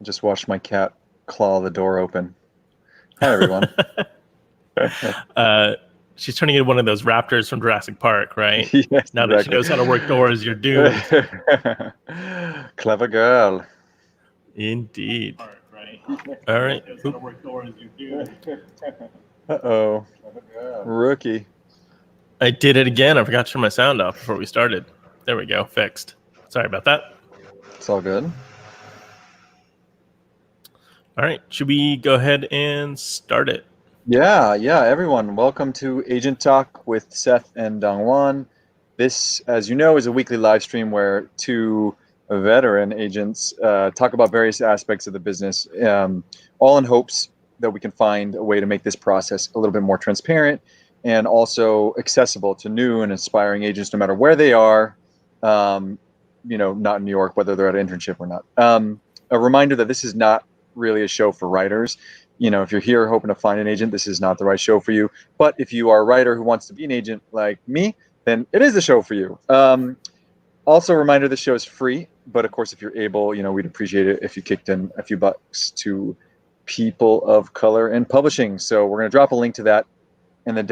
Just watched my cat claw the door open. Hi, everyone. She's turning into one of those raptors from Jurassic Park, right? Yes, Now that she knows how to work doors, you're doomed. Clever girl. Indeed. All right. Uh-oh. Rookie. I did it again. I forgot to turn my sound off before we started. There we go. Fixed. Sorry about that. It's all good. All right. Should we go ahead and start it? Yeah, everyone. Welcome to Agent Talk with Seth and Dongwan. This, as you know, is a weekly live stream where two veteran agents talk about various aspects of the business, all in hopes that we can find a way to make this process a little bit more transparent and also accessible to new and aspiring agents, no matter where they are, not in New York, whether they're at an internship or not. A reminder that this is not really a show for writers. If you're here hoping to find an agent, this is not the right show for you. But if you are a writer who wants to be an agent like me, then it is the show for you. Also, a reminder, the show is free. But of course, if you're able, we'd appreciate it if you kicked in a few bucks to people of color in publishing. So we're going to drop a link to that and a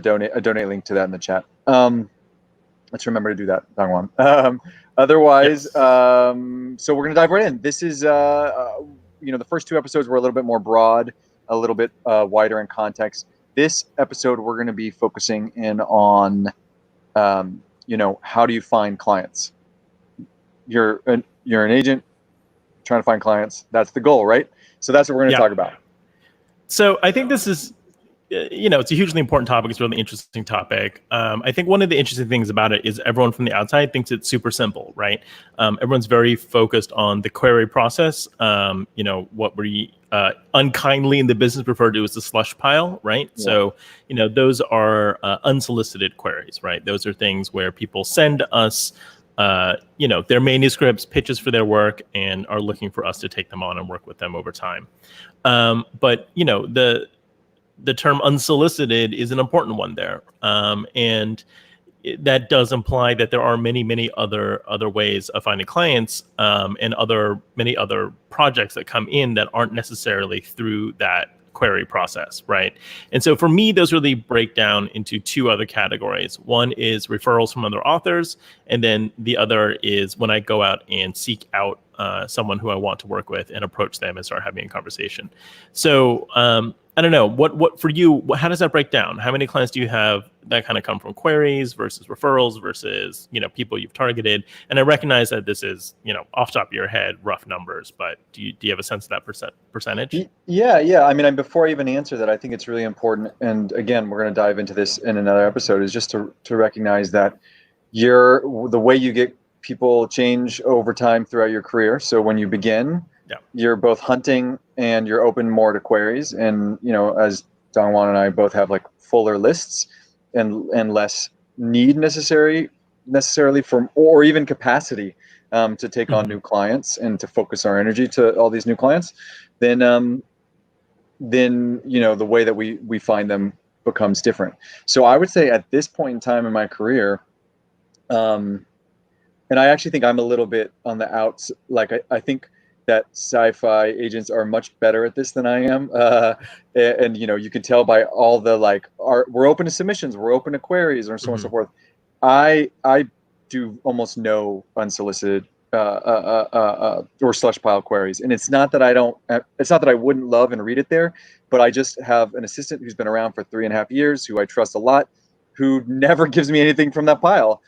donate link to that in the chat. Let's remember to do that, Dongwan. Otherwise, yes. So we're going to dive right in. This is... the first two episodes were a little bit more broad, a little bit wider in context. This episode, we're going to be focusing in on, how do you find clients? You're an agent trying to find clients. That's the goal, right? So that's what we're going to talk about. So I think this is, it's a hugely important topic. It's a really interesting topic. I think one of the interesting things about it is everyone from the outside thinks it's super simple, right? Everyone's very focused on the query process. What we unkindly in the business refer to as the slush pile, right? Yeah. So, those are unsolicited queries, right? Those are things where people send us, their manuscripts, pitches for their work, and are looking for us to take them on and work with them over time. But the term unsolicited is an important one there. And that does imply that there are many, many other ways of finding clients and many other projects that come in that aren't necessarily through that query process, right? And so for me, those really break down into two other categories. One is referrals from other authors, and then the other is when I go out and seek out someone who I want to work with and approach them and start having a conversation. So I don't know, what for you, how does that break down? How many clients do you have that kind of come from queries versus referrals versus, people you've targeted? And I recognize that this is, off the top of your head, rough numbers, but do you have a sense of that percentage? Yeah. I mean, before I even answer that, I think it's really important. And again, we're going to dive into this in another episode, is just to recognize that the way you get people change over time throughout your career. So when you begin, you're both hunting and you're open more to queries. And, as Dongwan and I both have like fuller lists and less need necessarily from, or even capacity to take on new clients and to focus our energy to all these new clients, then the way that we find them becomes different. So I would say at this point in time in my career, and I actually think I'm a little bit on the outs. Like I think that sci-fi agents are much better at this than I am. And you can tell by all the we're open to submissions, we're open to queries, or so on and so forth. I do almost no unsolicited or slush pile queries. And it's not that I wouldn't love and read it there, but I just have an assistant who's been around for 3.5 years, who I trust a lot, who never gives me anything from that pile.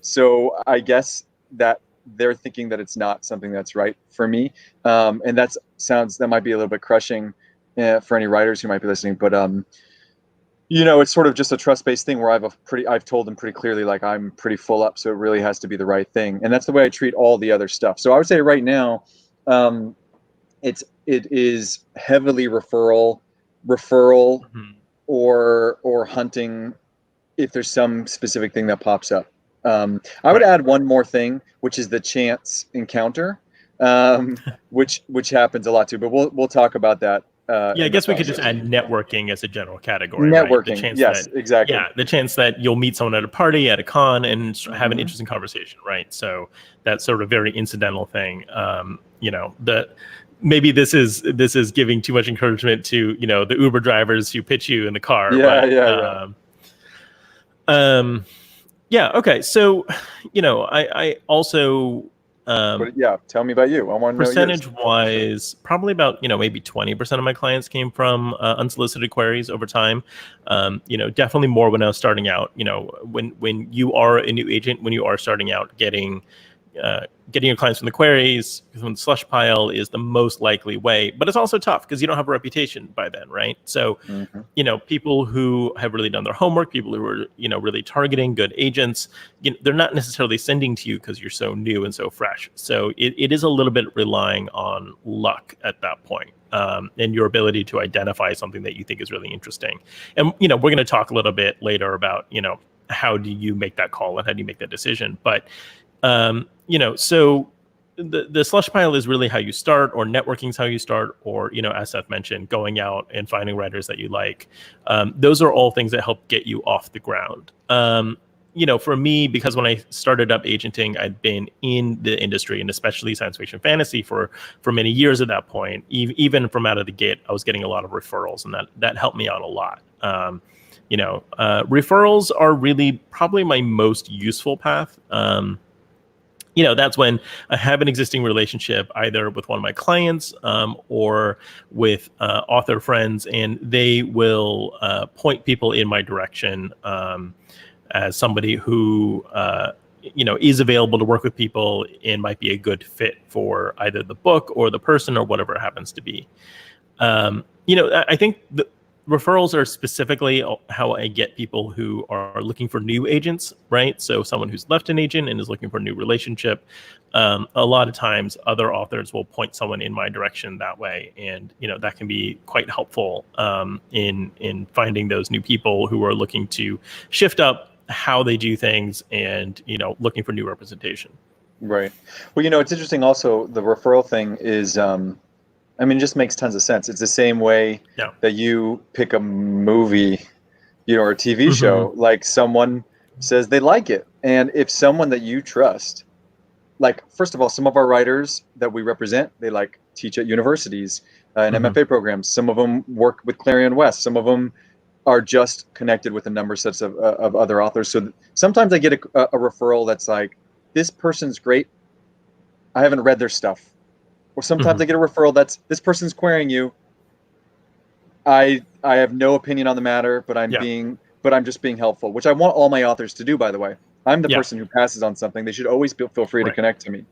So I guess that they're thinking that it's not something that's right for me. And that might be a little bit crushing for any writers who might be listening, but it's sort of just a trust-based thing where I've told them pretty clearly, like, I'm pretty full up, so it really has to be the right thing. And that's the way I treat all the other stuff. So I would say right now, it is heavily referral or hunting if there's some specific thing that pops up. I would add one more thing, which is the chance encounter, which happens a lot too. But we'll talk about that. I guess we could just add networking as a general category. Networking, right? The chance yes, exactly. Yeah, the chance that you'll meet someone at a party, at a con, and have an interesting conversation, right? So that sort of very incidental thing. maybe this is giving too much encouragement to, the Uber drivers who pitch you in the car. Yeah, But, yeah. yeah. Okay. So, I also, But yeah, tell me about you. I want to know yours. percentage wise, probably about, maybe 20% of my clients came from unsolicited queries over time. Definitely more when I was starting out. When you are a new agent, when you are starting out, getting your clients from the queries, from the slush pile is the most likely way, but it's also tough because you don't have a reputation by then, right? So, Mhm. People who have really done their homework, people who are, really targeting good agents, they're not necessarily sending to you because you're so new and so fresh. So it is a little bit relying on luck at that point. And your ability to identify something that you think is really interesting. And, we're going to talk a little bit later about, how do you make that call and how do you make that decision? But so the slush pile is really how you start, or networking is how you start, or, as Seth mentioned, going out and finding writers that you like. Those are all things that help get you off the ground. For me, because when I started up agenting, I'd been in the industry, and especially science fiction fantasy for many years at that point. Even from out of the gate, I was getting a lot of referrals, and that helped me out a lot. Referrals are really probably my most useful path. That's when I have an existing relationship either with one of my clients or with author friends, and they will point people in my direction as somebody who is available to work with people and might be a good fit for either the book or the person or whatever it happens to be. I think the referrals are specifically how I get people who are looking for new agents, right? So someone who's left an agent and is looking for a new relationship. A lot of times other authors will point someone in my direction that way. And, that can be quite helpful in finding those new people who are looking to shift up how they do things and, looking for new representation. Right. Well, it's interesting also, the referral thing is, it just makes tons of sense. It's the same way that you pick a movie, or a TV show, like someone says they like it. And if someone that you trust, like, first of all, some of our writers that we represent, they teach at universities and MFA programs. Some of them work with Clarion West. Some of them are just connected with a number of sets of other authors. So sometimes I get a referral that's like, this person's great. I haven't read their stuff. Or sometimes I get a referral that's, this person's querying you. I have no opinion on the matter, but I'm just being helpful, which I want all my authors to do, by the way. I'm the person who passes on something. They should always feel free to connect to me.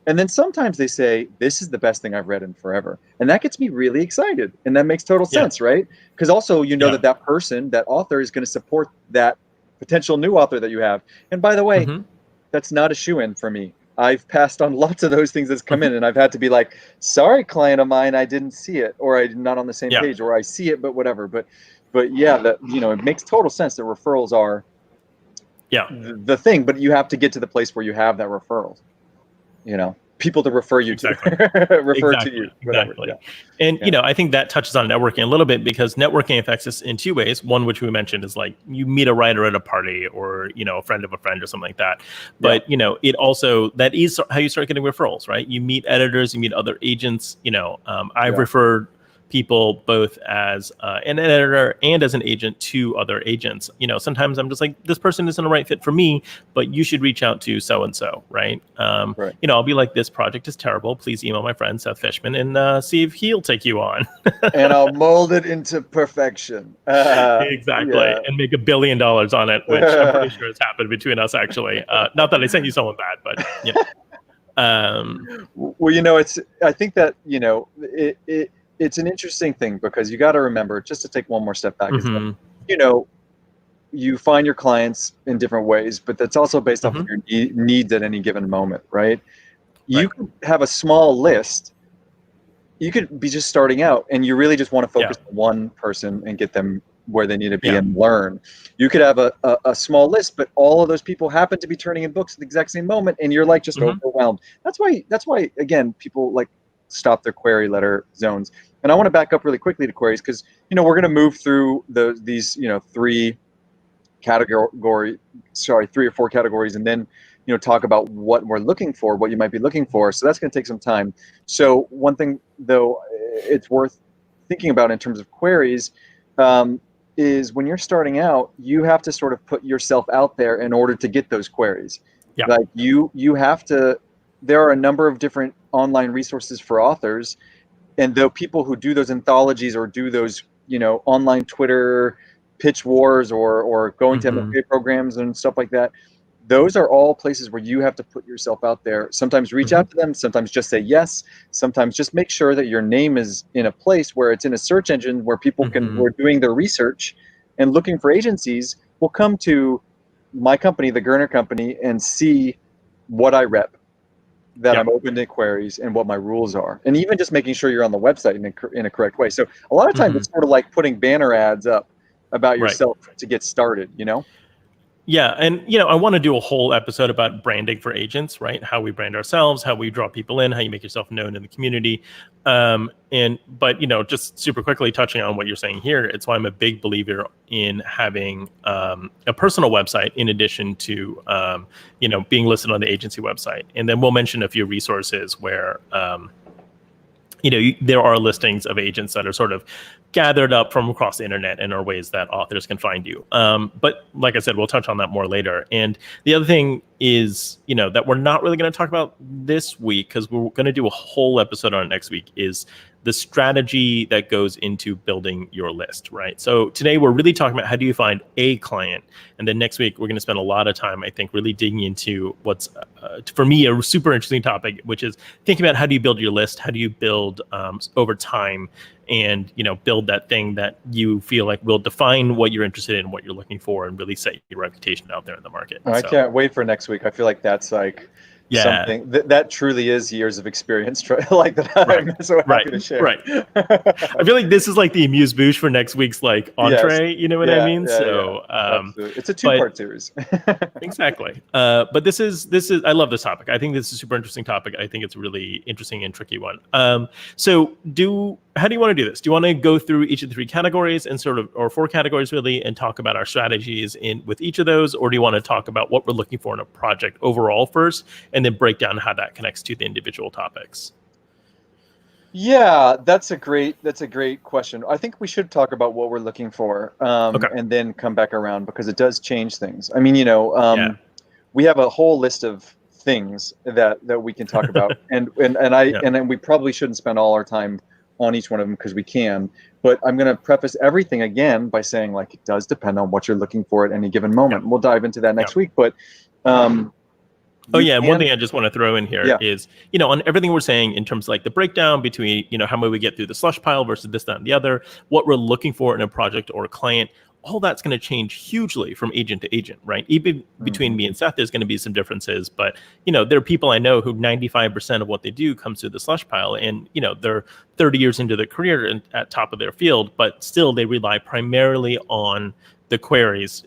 And then sometimes they say, this is the best thing I've read in forever. And that gets me really excited. And that makes total sense, right? Because also, that person, that author is going to support that potential new author that you have. And by the way, that's not a shoo-in for me. I've passed on lots of those things that's come in, and I've had to be like, sorry, client of mine, I didn't see it, or I'm not on the same page, or I see it, but whatever. But yeah, that, it makes total sense that referrals are the thing, but you have to get to the place where you have that referral, people to refer you to, to you. Exactly. Yeah. And, I think that touches on networking a little bit, because networking affects us in two ways. One, which we mentioned, is like you meet a writer at a party, or, a friend of a friend or something like that. But, it also, that is how you start getting referrals, right? You meet editors, you meet other agents, I've referred people both as an editor and as an agent to other agents. Sometimes I'm just like, this person isn't a right fit for me, but you should reach out to so-and-so, right? I'll be like, this project is terrible. Please email my friend Seth Fishman and see if he'll take you on. And I'll mold it into perfection. Exactly. And make $1 billion on it, which I'm pretty sure has happened between us, actually. Not that I sent you someone bad, but well, I think that, it's an interesting thing, because you got to remember, just to take one more step back, is that, you find your clients in different ways, but that's also based off of your needs at any given moment, right? You could have a small list. You could be just starting out, and you really just want to focus on one person and get them where they need to be and learn. You could have a small list, but all of those people happen to be turning in books at the exact same moment, and you're just overwhelmed. That's why again, people stop their query letter zones. And I want to back up really quickly to queries, because we're going to move through these 3 or 4 categories, and then talk about what we're looking for, what you might be looking for. So that's going to take some time. So one thing, though, it's worth thinking about in terms of queries, is when you're starting out, you have to sort of put yourself out there in order to get those queries. Yeah. Like you have to. There are a number of different online resources for authors, and though people who do those anthologies or do those, online Twitter pitch wars or going to Mhm. MFA programs and stuff like that, those are all places where you have to put yourself out there. Sometimes reach Mhm. out to them, sometimes just say yes, sometimes just make sure that your name is in a place where it's in a search engine where people who Mhm. are doing their research and looking for agencies will come to my company, the Gerner Company, and see what I rep, that Yeah. I'm open to queries and what my rules are. And even just making sure you're on the website in a correct way. So a lot of times Mhm. it's sort of like putting banner ads up about Right. yourself to get started. Yeah, and I want to do a whole episode about branding for agents, right? How we brand ourselves, how we draw people in, how you make yourself known in the community. But just super quickly touching on what you're saying here, it's why I'm a big believer in having a personal website in addition to being listed on the agency website. And then we'll mention a few resources where there are listings of agents that are sort of gathered up from across the internet and are ways that authors can find you. But like I said, we'll touch on that more later. And the other thing is, that we're not really going to talk about this week because we're going to do a whole episode on it next week, is the strategy that goes into building your list, right? So today we're really talking about how do you find a client. And then next week, we're going to spend a lot of time, I think, really digging into what's, for me, a super interesting topic, which is thinking about how do you build your list? How do you build over time and, build that thing that you feel like will define what you're interested in, what you're looking for, and really set your reputation out there in the market. I can't wait for next week. I feel like that's like Yeah. something that truly is years of experience, like that. Right. I'm so happy to share. Right. I feel like this is like the amuse bouche for next week's like Yes. entree. You know what I Yeah, mean? yeah, yeah. So, Absolutely. It's a but two-part series. exactly. But this is I love this topic. I think this is a super interesting topic. I think it's a really interesting and tricky one. So how do you want to do this? Do you want to go through each of the three categories and or four categories really, and talk about our strategies with each of those, or do you want to talk about what we're looking for in a project overall first, and then break down how that connects to the individual topics? Yeah, that's a great question. I think we should talk about what we're looking for, Okay. and then come back around because it does change things. I mean, Yeah. we have a whole list of things that we can talk about, and Yeah. then we probably shouldn't spend all our time on each one of them because we can. But I'm going to preface everything again by saying, like, it does depend on what you're looking for at any given moment. Yeah. We'll dive into that next Yeah. week, but Oh yeah, and one thing I just want to throw in here Yeah. is, on everything we're saying in terms of like the breakdown between, how may we get through the slush pile versus this, that, and the other, what we're looking for in a project or a client, all that's going to change hugely from agent to agent, right? Even between me and Seth, there's going to be some differences, but there are people I know who 95% of what they do comes through the slush pile, and they're 30 years into their career and at top of their field, but still they rely primarily on the queries.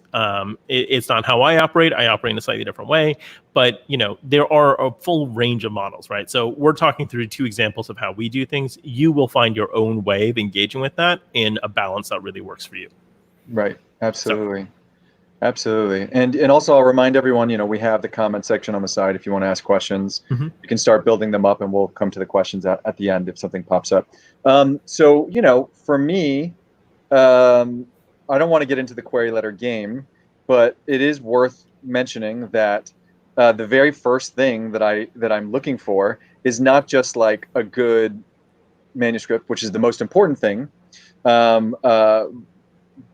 It's not how I operate. I operate in a slightly different way, but there are a full range of models, right? So we're talking through two examples of how we do things. You will find your own way of engaging with that in a balance that really works for you. Right. Absolutely. Absolutely. And also I'll remind everyone, we have the comment section on the side if you want to ask questions. Mhm. You can start building them up and we'll come to the questions at the end if something pops up. So, for me, I don't want to get into the query letter game, but it is worth mentioning that the very first thing that I'm looking for is not just like a good manuscript, which is the most important thing.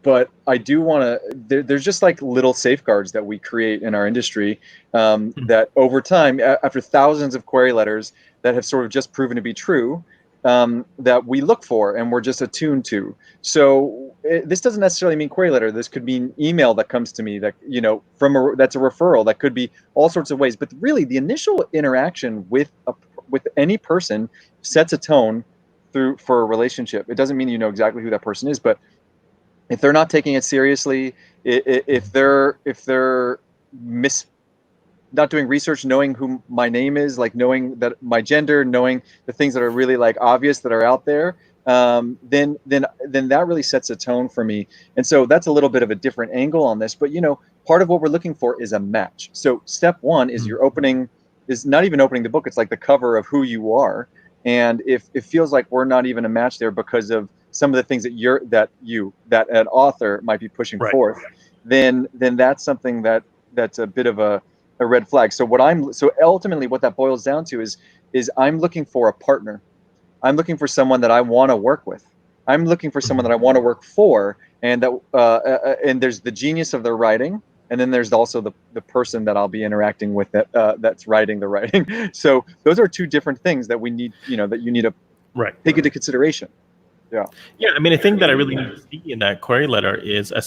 But I do want to. There's just like little safeguards that we create in our industry that over time, after thousands of query letters that have sort of just proven to be true, that we look for and we're just attuned to. So this doesn't necessarily mean query letter. This could mean email that comes to me that that's a referral. That could be all sorts of ways. But really, the initial interaction with any person sets a tone for a relationship. It doesn't mean you know exactly who that person is, but if they're not taking it seriously, if they're not doing research, knowing who my name is, like knowing that my gender, knowing the things that are really like obvious that are out there, then that really sets a tone for me. And so that's a little bit of a different angle on this. But part of what we're looking for is a match. So step one is you're opening, is not even opening the book. It's like the cover of who you are. And if it feels like we're not even a match there because of some of the things that an author might be pushing Right. forth, then that's something that's a bit of a red flag. So ultimately what that boils down to is I'm looking for a partner. I'm looking for someone that I want to work with. I'm looking for someone that I want to work for, and that and there's the genius of their writing, and then there's also the person that I'll be interacting with that's writing the writing. So those are two different things that we need, that you need to take into consideration. Yeah, I mean, I think that I really need to see in that query letter is a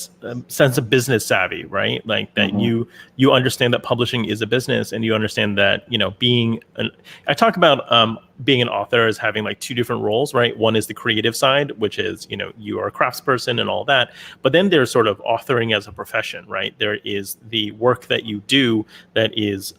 sense of business savvy, right? Like that you understand that publishing is a business, and you understand that I talk about being an author as having like two different roles, right? One is the creative side, which is you are a craftsperson and all that, but then there's sort of authoring as a profession, right? There is the work that you do that is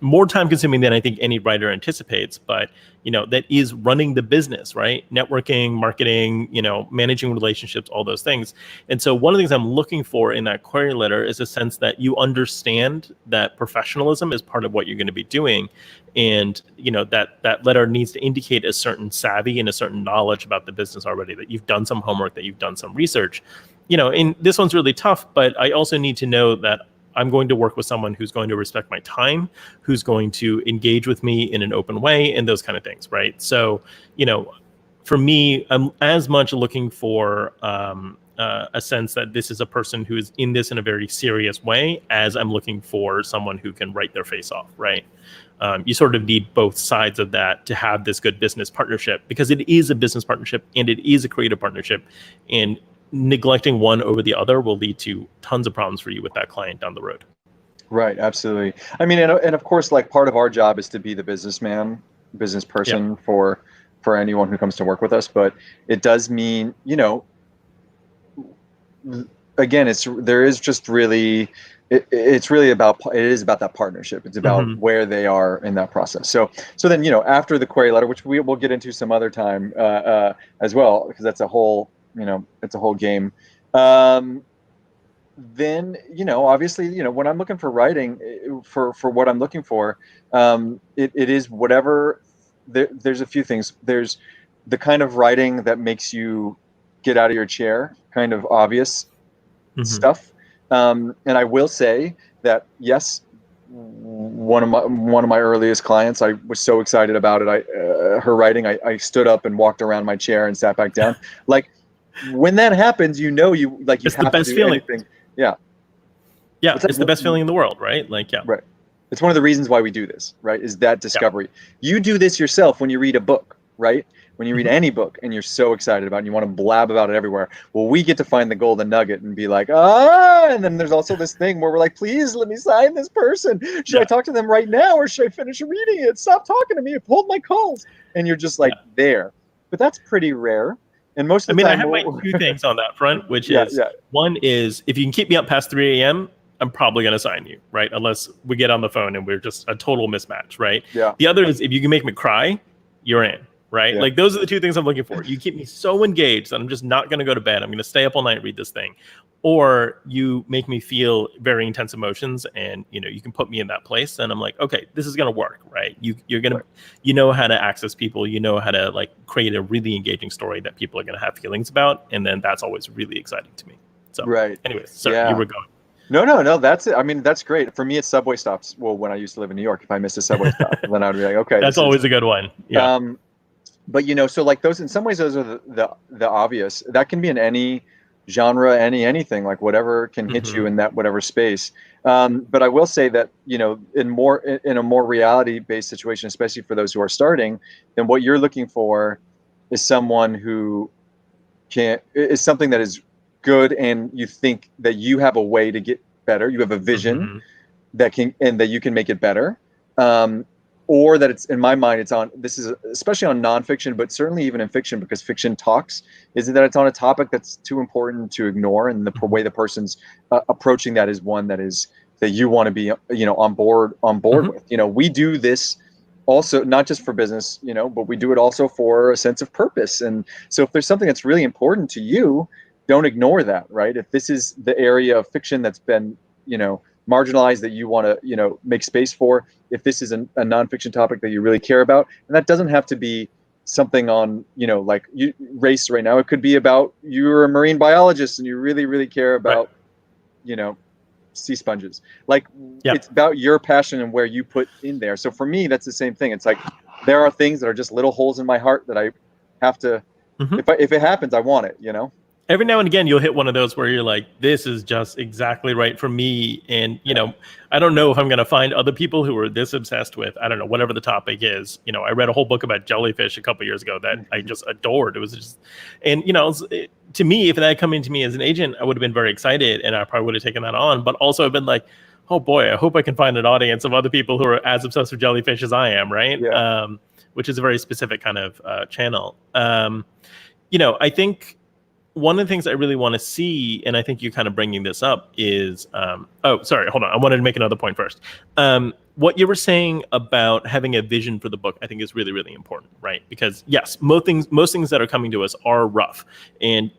more time consuming than I think any writer anticipates, but that is running the business, right? Networking, marketing, managing relationships, all those things. And so one of the things I'm looking for in that query letter is a sense that you understand that professionalism is part of what you're going to be doing. And, that letter needs to indicate a certain savvy and a certain knowledge about the business already, that you've done some homework, that you've done some research. And this one's really tough, but I also need to know that I'm going to work with someone who's going to respect my time, who's going to engage with me in an open way, and those kind of things, right? So, for me, I'm as much looking for a sense that this is a person who is in this in a very serious way as I'm looking for someone who can write their face off, right? You sort of need both sides of that to have this good business partnership, because it is a business partnership and it is a creative partnership, and neglecting one over the other will lead to tons of problems for you with that client down the road. Right. Absolutely. I mean, and of course, like part of our job is to be the businessman, business person for anyone who comes to work with us. But it does mean, again, it is about that partnership. It's about where they are in that process. So then, after the query letter, which we will get into some other time as well, because that's a whole, it's a whole game. Then, obviously, when I'm looking for writing for what I'm looking for, it is whatever. There's a few things. There's the kind of writing that makes you get out of your chair, kind of obvious stuff. And I will say that, yes, one of my earliest clients, I was so excited about it. Her writing, I stood up and walked around my chair and sat back down. Like, when that happens, you have the best feeling. Anything. Yeah, it's the best feeling in the world, right? Like, yeah, right. It's one of the reasons why we do this, right? Is that discovery. You do this yourself when you read a book, right? When you read any book and you're so excited about it and you want to blab about it everywhere. Well, we get to find the golden nugget and be like, and then there's also this thing where we're like, please let me sign this person. Should I talk to them right now, or should I finish reading it? Stop talking to me. Hold my calls. And you're just like there. But that's pretty rare. And most of the time, I have my two things on that front, which is one is, if you can keep me up past 3 a.m., I'm probably going to sign you, right? Unless we get on the phone and we're just a total mismatch, right? Yeah. The other is, if you can make me cry, you're in, right? Yeah. Like, those are the two things I'm looking for. You keep me so engaged that I'm just not going to go to bed. I'm going to stay up all night and read this thing. Or you make me feel very intense emotions, and you can put me in that place, and I'm like, okay, this is going to work, right? You're going to, you know how to access people, you know how to like create a really engaging story that people are going to have feelings about, and then that's always really exciting to me. So, anyways, so you were going. No, that's it. I mean, that's great. For me, it's subway stops. Well, when I used to live in New York, if I missed a subway stop, then I'd be like, okay. That's always a good one. Yeah. But so like those, in some ways, those are the obvious. That can be in any genre, anything, like whatever can hit you in that whatever space. But I will say that, in a more reality-based situation, especially for those who are starting, then what you're looking for is someone who is something that is good, and you think that you have a way to get better. You have a vision that you can make it better. Or that it's, in my mind, this is especially on nonfiction, but certainly even in fiction, because fiction talks, is that it's on a topic that's too important to ignore. And the way the person's approaching that is one that you want to be, on board with. We do this also not just for business, but we do it also for a sense of purpose. And so if there's something that's really important to you, don't ignore that, right? If this is the area of fiction that's been, marginalized, that you want to, make space for, if this is a nonfiction topic that you really care about, and that doesn't have to be something on, like race right now. It could be about, you're a marine biologist and you really, really care about, sea sponges. Like, it's about your passion and where you put in there. So for me, that's the same thing. It's like, there are things that are just little holes in my heart that I have to, if it happens, I want it, Every now and again, you'll hit one of those where you're like, this is just exactly right for me. And, I don't know if I'm going to find other people who are this obsessed with, I don't know, whatever the topic is. I read a whole book about jellyfish a couple years ago that I just adored. It was just, and, to me, if that had come into me as an agent, I would have been very excited and I probably would have taken that on. But also I've been like, oh boy, I hope I can find an audience of other people who are as obsessed with jellyfish as I am, right? Yeah. Which is a very specific kind of channel. I think one of the things I really want to see, and I think you're kind of bringing this up, is sorry, hold on. I wanted to make another point first. What you were saying about having a vision for the book, I think is really, really important, right? Because yes, most things that are coming to us are rough, and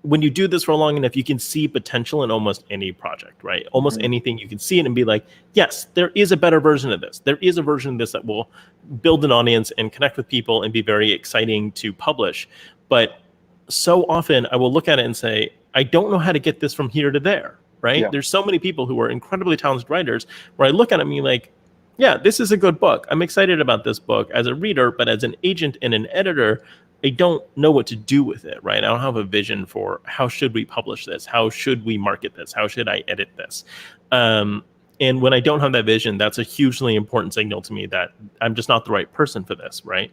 when you do this for long enough, you can see potential in almost any project, right? Almost anything, you can see it and be like, yes, there is a better version of this. There is a version of this that will build an audience and connect with people and be very exciting to publish. But so often I will look at it and say, I don't know how to get this from here to there, right? Yeah. There's so many people who are incredibly talented writers where I look at them and be like, yeah, this is a good book. I'm excited about this book as a reader, but as an agent and an editor, I don't know what to do with it, right? I don't have a vision for how should we publish this? How should we market this? How should I edit this? And when I don't have that vision, that's a hugely important signal to me that I'm just not the right person for this, right?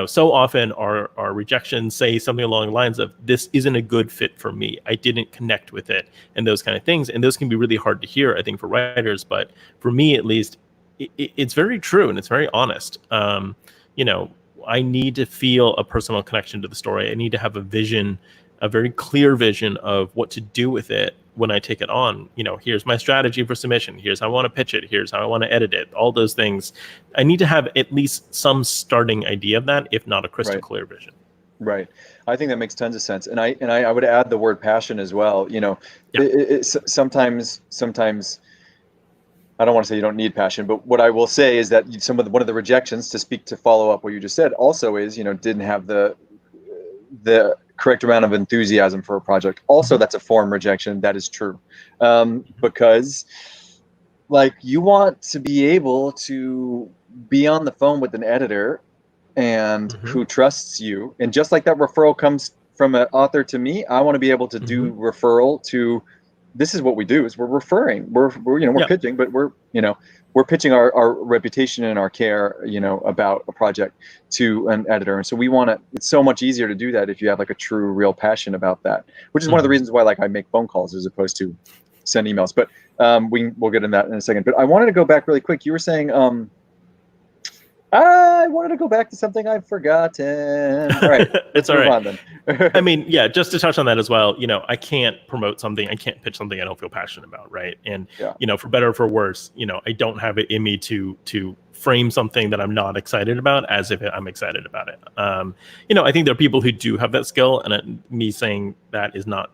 So often our rejections say something along the lines of, this isn't a good fit for me. I didn't connect with it, and those kind of things. And those can be really hard to hear, I think, for writers. But for me, at least, it's very true and it's very honest. I need to feel a personal connection to the story. I need to have a vision, a very clear vision of what to do with it when I take it on. Here's my strategy for submission. Here's how I want to pitch it. Here's how I want to edit it. All those things. I need to have at least some starting idea of that, if not a crystal clear vision. Right. I think that makes tons of sense. And I would add the word passion as well. Sometimes I don't want to say you don't need passion, but what I will say is that one of the rejections, to follow up what you just said, also is, didn't have the correct amount of enthusiasm for a project. Also, that's a form rejection. That is true. Because you want to be able to be on the phone with an editor and who trusts you. And just like that referral comes from an author to me, I want to be able to do referral to, this is what we do, is we're referring, we're pitching, but we're pitching our reputation and our care, about a project to an editor. And so it's so much easier to do that if you have a true, real passion about that, which is one of the reasons why I make phone calls as opposed to send emails. But we'll get into that in a second. But I wanted to go back really quick. You were saying, I wanted to go back to something I've forgotten. All right. It's all right. Then. I mean, yeah, just to touch on that as well, I can't promote something, I can't pitch something I don't feel passionate about, right? And, for better or for worse, I don't have it in me to frame something that I'm not excited about as if I'm excited about it. I think there are people who do have that skill, and me saying that is not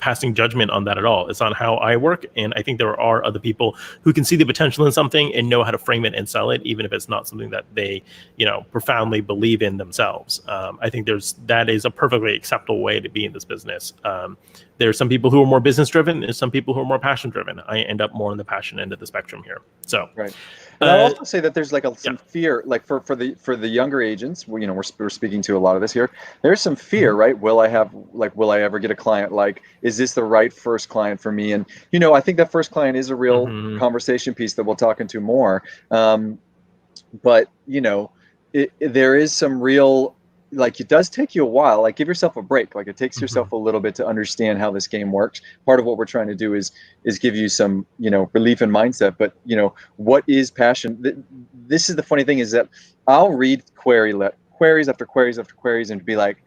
passing judgment on that at all. It's on how I work, and I think there are other people who can see the potential in something and know how to frame it and sell it, even if it's not something that they, profoundly believe in themselves. I think that is a perfectly acceptable way to be in this business. There's some people who are more business driven, and some people who are more passion driven. I end up more on the passion end of the spectrum here. So right. And I'll also say that there's some fear, for the younger agents. We're speaking to a lot of this here. There's some fear, right? Will I ever get a client? Is this the right first client for me? And I think that first client is a real conversation piece that we'll talk into more. But there is some real, it does take you a while. Give yourself a break. It takes yourself a little bit to understand how this game works. Part of what we're trying to do is give you some, belief and mindset. But what is passion? This is the funny thing, is that I'll read queries after queries after queries and be like,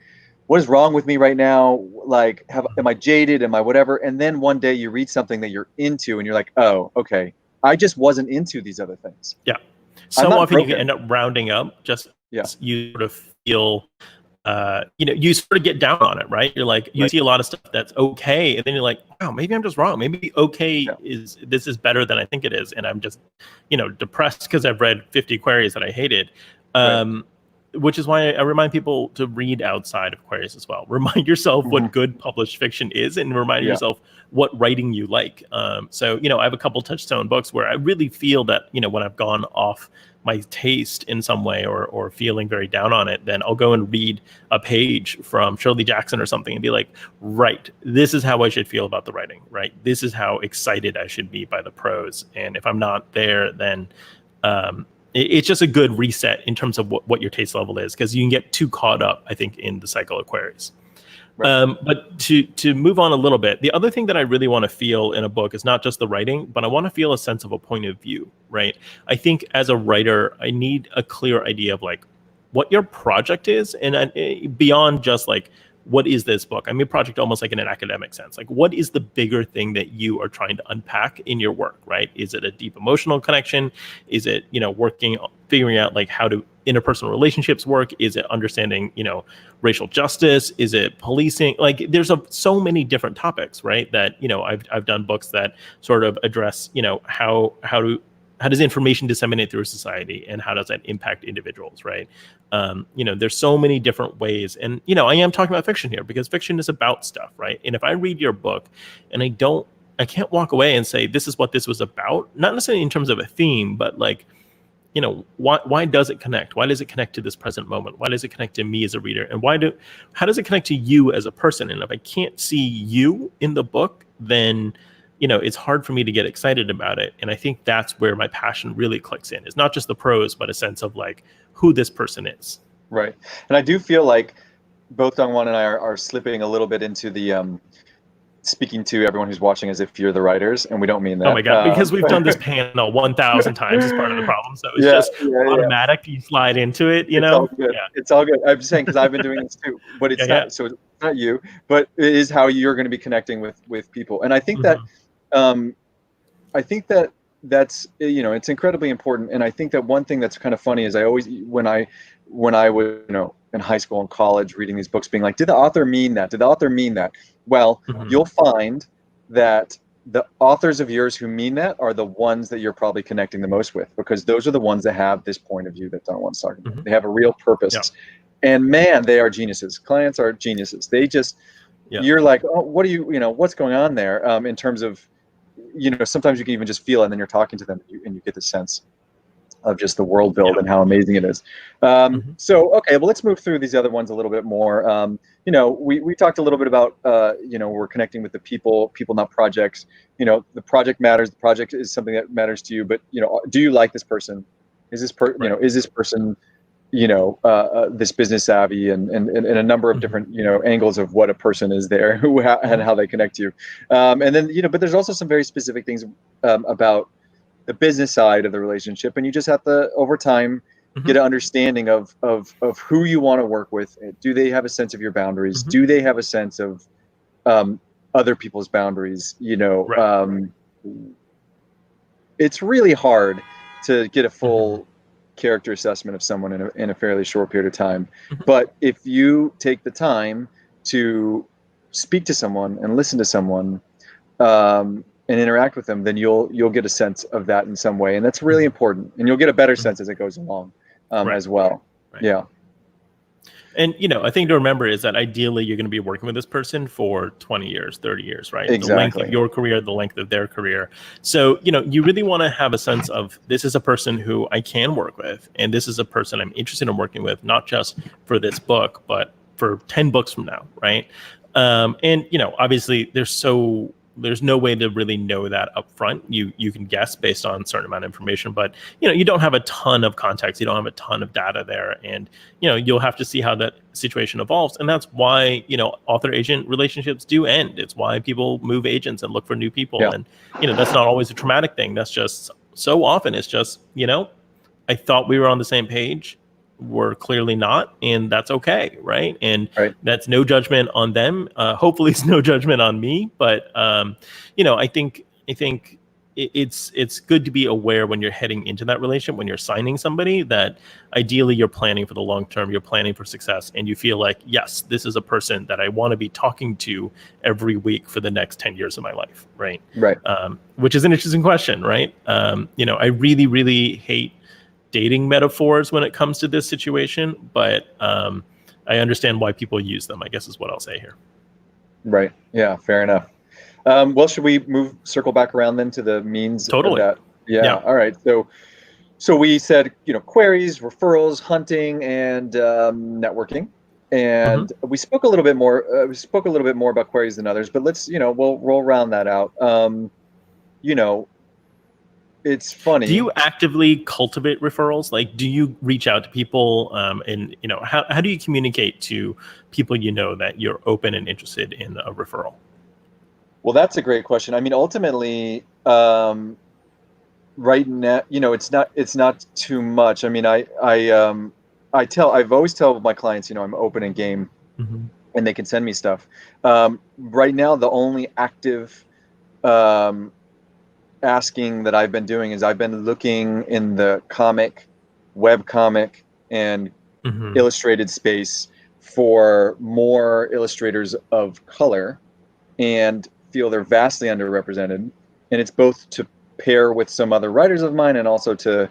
what is wrong with me right now? Am I jaded? Am I whatever? And then one day you read something that you're into and you're like, oh, okay, I just wasn't into these other things. Yeah. So not often you can broken. end up rounding up just Yeah. you sort of feel you sort of get down on it, right? You're like, you Right. see a lot of stuff that's okay, and then you're like, wow, maybe I'm just wrong. Maybe okay Yeah. this is better than I think it is, and I'm just, depressed because I've read 50 Aquarius that I hated. Which is why I remind people to read outside of Aquarius as well. Remind yourself Mhm. what good published fiction is, and remind Yeah. yourself what writing you like. So, I have a couple Touchstone books where I really feel that, when I've gone off my taste in some way or feeling very down on it, then I'll go and read a page from Shirley Jackson or something and be like, right, this is how I should feel about the writing, right? This is how excited I should be by the prose. And if I'm not there, then it's just a good reset in terms of what your taste level is, because you can get too caught up, I think, in the cycle of Aquarius. Right. But to move on a little bit, the other thing that I really want to feel in a book is not just the writing, but I want to feel a sense of a point of view, right? I think as a writer, I need a clear idea of like what your project is, and beyond just like, what is this book? I mean, project almost like in an academic sense. Like, what is the bigger thing that you are trying to unpack in your work, right? Is it a deep emotional connection? Is it, figuring out like how do interpersonal relationships work? Is it understanding, racial justice? Is it policing? Like, there's so many different topics, right? That, I've done books that sort of address, how does information disseminate through society, and how does that impact individuals, right? There's so many different ways. And, I am talking about fiction here because fiction is about stuff, right? And if I read your book and I can't walk away and say, this is what this was about, not necessarily in terms of a theme, but like, why does it connect? Why does it connect to this present moment? Why does it connect to me as a reader? And how does it connect to you as a person? And if I can't see you in the book, then it's hard for me to get excited about it. And I think that's where my passion really clicks in. It's not just the prose, but a sense of like who this person is. Right. And I do feel like both Dongwon and I are slipping a little bit into the speaking to everyone who's watching as if you're the writers, and we don't mean that. Oh my God, because we've done this panel 1,000 times as part of the problem. So it's just automatic. You slide into it, It's all good. Yeah. It's all good. I'm just saying, because I've been doing this too, but it's not. So it's not you, but it is how you're going to be connecting with people. And I think that that's it's incredibly important. And I think that one thing that's kind of funny is I always when I was in high school and college reading these books, being like, did the author mean that? Did the author mean that? Well, you'll find that the authors of yours who mean that are the ones that you're probably connecting the most with, because those are the ones that have this point of view that Dongwon's talking about. They have a real purpose. Yeah. And man, they are geniuses. Clients are geniuses. They just, you're like, oh, what do what's going on there? In terms of, sometimes you can even just feel it, and then you're talking to them and you get the sense of just the world build and how amazing it is. So, okay, well, let's move through these other ones a little bit more. We talked a little bit about, we're connecting with the people, not projects. The project matters. The project is something that matters to you, but, do you like this person? Is this is this person, this business savvy, and a number of different, angles of what a person is there, and how they connect to you. And then, but there's also some very specific things about the business side of the relationship, and you just have to, over time, get an understanding of who you want to work with. Do they have a sense of your boundaries? Do they have a sense of other people's boundaries? It's really hard to get a full character assessment of someone in a fairly short period of time. But if you take the time to speak to someone and listen to someone, and interact with them, then you'll get a sense of that in some way, and that's really important. And you'll get a better sense as it goes along, as well. Right. Yeah. And I think to remember is that ideally you're going to be working with this person for 20 years, 30 years, right? Exactly. The length of your career, the length of their career. So, you really want to have a sense of, this is a person who I can work with, and this is a person I'm interested in working with, not just for this book, but for 10 books from now, right? And obviously there's no way to really know that up front. You can guess based on a certain amount of information, but you don't have a ton of context, you don't have a ton of data there, and you'll have to see how that situation evolves. And that's why author agent relationships do end. It's why people move agents and look for new people. And that's not always a traumatic thing. That's just, so often it's just I thought we were on the same page, we're clearly not, and that's okay, right? And that's no judgment on them. Hopefully it's no judgment on me, but I think it's good to be aware when you're heading into that relationship, when you're signing somebody, that ideally you're planning for the long term, you're planning for success, and you feel like, yes, this is a person that I want to be talking to every week for the next 10 years of my life, right? Right. Which is an interesting question, right? I really, really hate dating metaphors when it comes to this situation, but I understand why people use them, I guess is what I'll say here. Right. Yeah, fair enough. Well, should we circle back around then to the means Totally. of that? Yeah. All right. So we said, queries, referrals, hunting, and networking. And we spoke a little bit more. About queries than others, but let's, we'll round that out. It's funny. Do you actively cultivate referrals? Like, do you reach out to people, and how do you communicate to people that you're open and interested in a referral? Well, that's a great question. I mean, ultimately, right now, it's not too much. I mean, I've always tell my clients, I'm open and game, and they can send me stuff. Right now, the only active asking that I've been doing is I've been looking in the web comic, and illustrated space for more illustrators of color, and feel they're vastly underrepresented. And it's both to pair with some other writers of mine and also to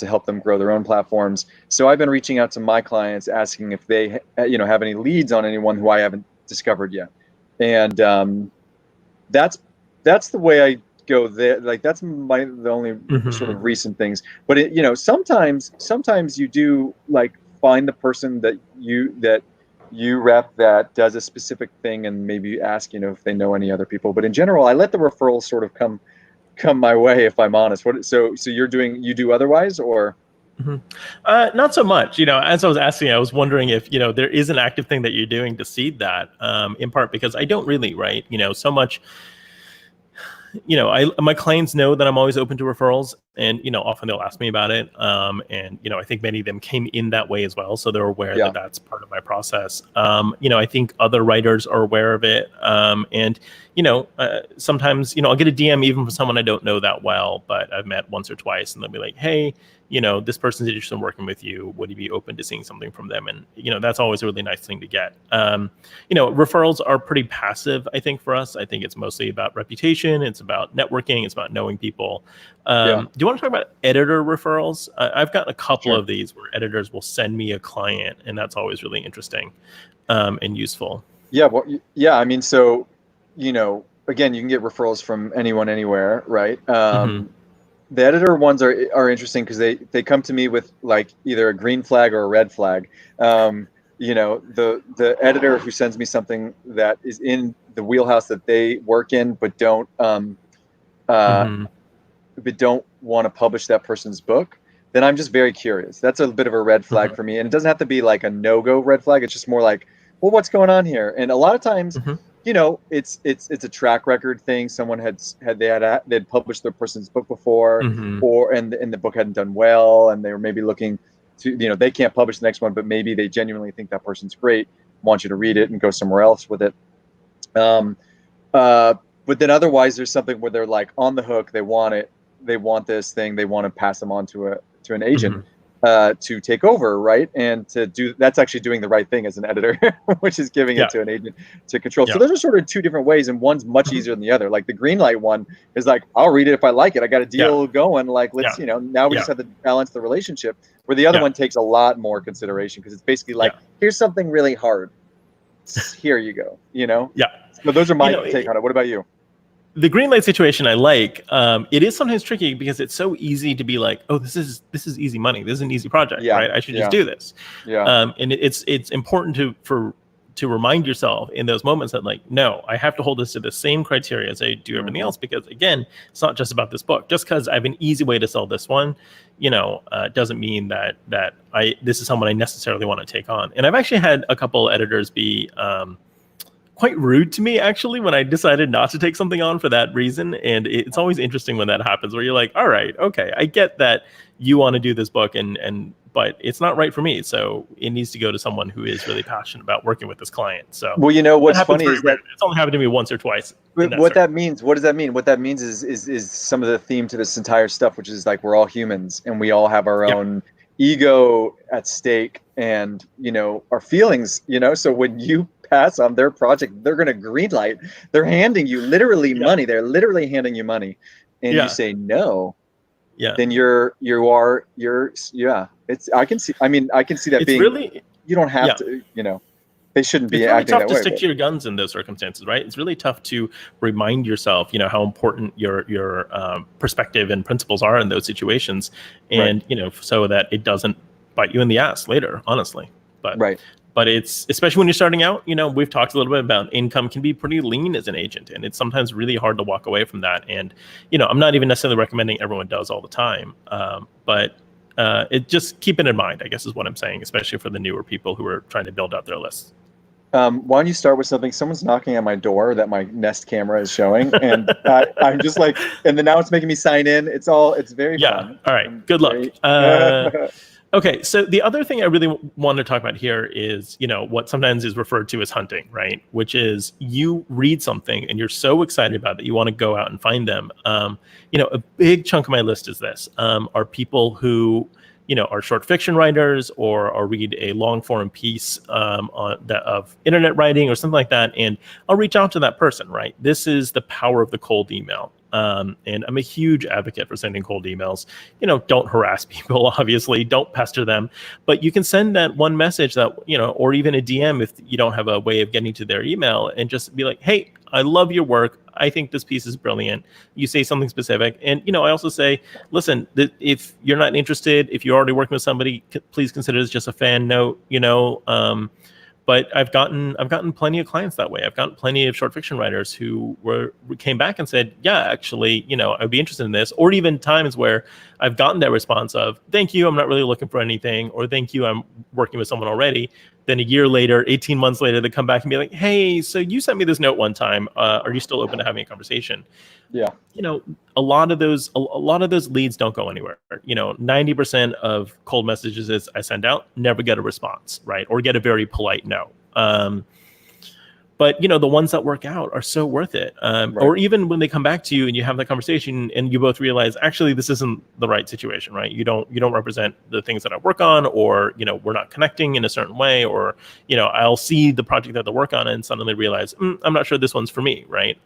help them grow their own platforms. So I've been reaching out to my clients asking if they have any leads on anyone who I haven't discovered yet. And that's the way I go there. Like, that's the only sort of recent things. But sometimes you do like find the person that you rep that does a specific thing, and maybe ask if they know any other people. But in general, I let the referrals sort of come my way, if I'm honest. So you do otherwise, or? Not so much. As I was asking, I was wondering if there is an active thing that you're doing to seed that, in part because I don't really, right? So much. My clients know that I'm always open to referrals, and often they'll ask me about it. And I think many of them came in that way as well, so they're aware that that's part of my process. I think other writers are aware of it. And sometimes I'll get a DM even from someone I don't know that well, but I've met once or twice, and they'll be like, "Hey, this person's interested in working with you. Would you be open to seeing something from them?" And that's always a really nice thing to get. Referrals are pretty passive, I think, for us. I think it's mostly about reputation. It's about networking. It's about knowing people. Do you want to talk about editor referrals? I've gotten a couple of these where editors will send me a client, and that's always really interesting and useful. Yeah. Well, yeah. I mean, so, again, you can get referrals from anyone, anywhere, right? The editor ones are interesting because they come to me with like either a green flag or a red flag. The editor who sends me something that is in the wheelhouse that they work in, but don't want to publish that person's book, then I'm just very curious. That's a bit of a red flag for me. And it doesn't have to be like a no-go red flag. It's just more like, well, what's going on here? And a lot of times, it's a track record thing. Someone they'd published their person's book before, and the book hadn't done well, and they were maybe looking to, they can't publish the next one, but maybe they genuinely think that person's great, want you to read it and go somewhere else with it. But then otherwise, there's something where they're like on the hook. They want it. They want this thing. They want to pass them on to an agent to take over, right? And that's actually doing the right thing as an editor, which is giving it to an agent to control. So those are sort of two different ways, and one's much easier than the other. Like the green light one is like, I'll read it if I like it. I got a deal going. Like, let's, now we just have to balance the relationship. Where the other one takes a lot more consideration, because it's basically like, here's something really hard. Here you go. So those are my take on it. What about you? The green light situation I like. It is sometimes tricky because it's so easy to be like, oh, this is easy money. This is an easy project, right? I should just do this. And it's important to remind yourself in those moments that, like, no, I have to hold this to the same criteria as I do everything else, because again, it's not just about this book. Just because I have an easy way to sell this one, doesn't mean that this is someone I necessarily want to take on. And I've actually had a couple editors be quite rude to me, actually, when I decided not to take something on for that reason. And it's always interesting when that happens, where you're like, all right, okay, I get that you want to do this book, and but it's not right for me. So it needs to go to someone who is really passionate about working with this client. So well, you know what's funny is that it's only happened to me once or twice. what that means, what does that mean? What that means is some of the theme to this entire stuff, which is like we're all humans and we all have our own ego at stake and, you know, our feelings, you know. So when you pass on their project, they're going to green light. They're handing you literally money. They're literally handing you money, and you say no. Then it's I can see that it's being really, you don't have to, you know, they shouldn't be it's really acting tough that to way. stick to your guns in those circumstances, right? It's really tough to remind yourself, you know, how important your perspective and principles are in those situations, and you know, so that it doesn't bite you in the ass later, honestly. But it's, especially when you're starting out, you know, we've talked a little bit about income can be pretty lean as an agent, and it's sometimes really hard to walk away from that. And, you know, I'm not even necessarily recommending everyone does all the time, but it just keep it in mind, I guess is what I'm saying, especially for the newer people who are trying to build out their lists. Why don't you start with something? Someone's knocking at my door that my Nest camera is showing, and I'm just like, and then now it's making me sign in. It's very fun. All right. Good luck. Okay, so the other thing I really want to talk about here is, you know, what sometimes is referred to as hunting, right? Which is you read something and you're so excited about it that you want to go out and find them. You know, a big chunk of my list is this, are people who, you know, are short fiction writers or read a long form piece of internet writing or something like that, and I'll reach out to that person, right? This is the power of the cold email. And I'm a huge advocate for sending cold emails. You know, don't harass people, obviously, don't pester them, but you can send that one message that, you know, or even a DM if you don't have a way of getting to their email, and just be like, hey, I love your work. I think this piece is brilliant. You say something specific. And, you know, I also say, listen, if you're not interested, if you're already working with somebody, please consider this just a fan note, you know. But I've gotten plenty of clients that way. I've gotten plenty of short fiction writers who came back and said, yeah, actually, you know, I'd be interested in this. Or even times where I've gotten that response of, thank you, I'm not really looking for anything, or thank you, I'm working with someone already. Then a year later, 18 months later, they come back and be like, hey, so you sent me this note one time. Are you still open to having a conversation? Yeah. You know, a lot of those leads don't go anywhere. You know, 90% of cold messages I send out never get a response, right? Or get a very polite no. But, you know, the ones that work out are so worth it. Or even when they come back to you and you have that conversation and you both realize, actually, this isn't the right situation, right? You don't represent the things that I work on, or, you know, we're not connecting in a certain way, or, you know, I'll see the project that they work on and suddenly realize, I'm not sure this one's for me, right?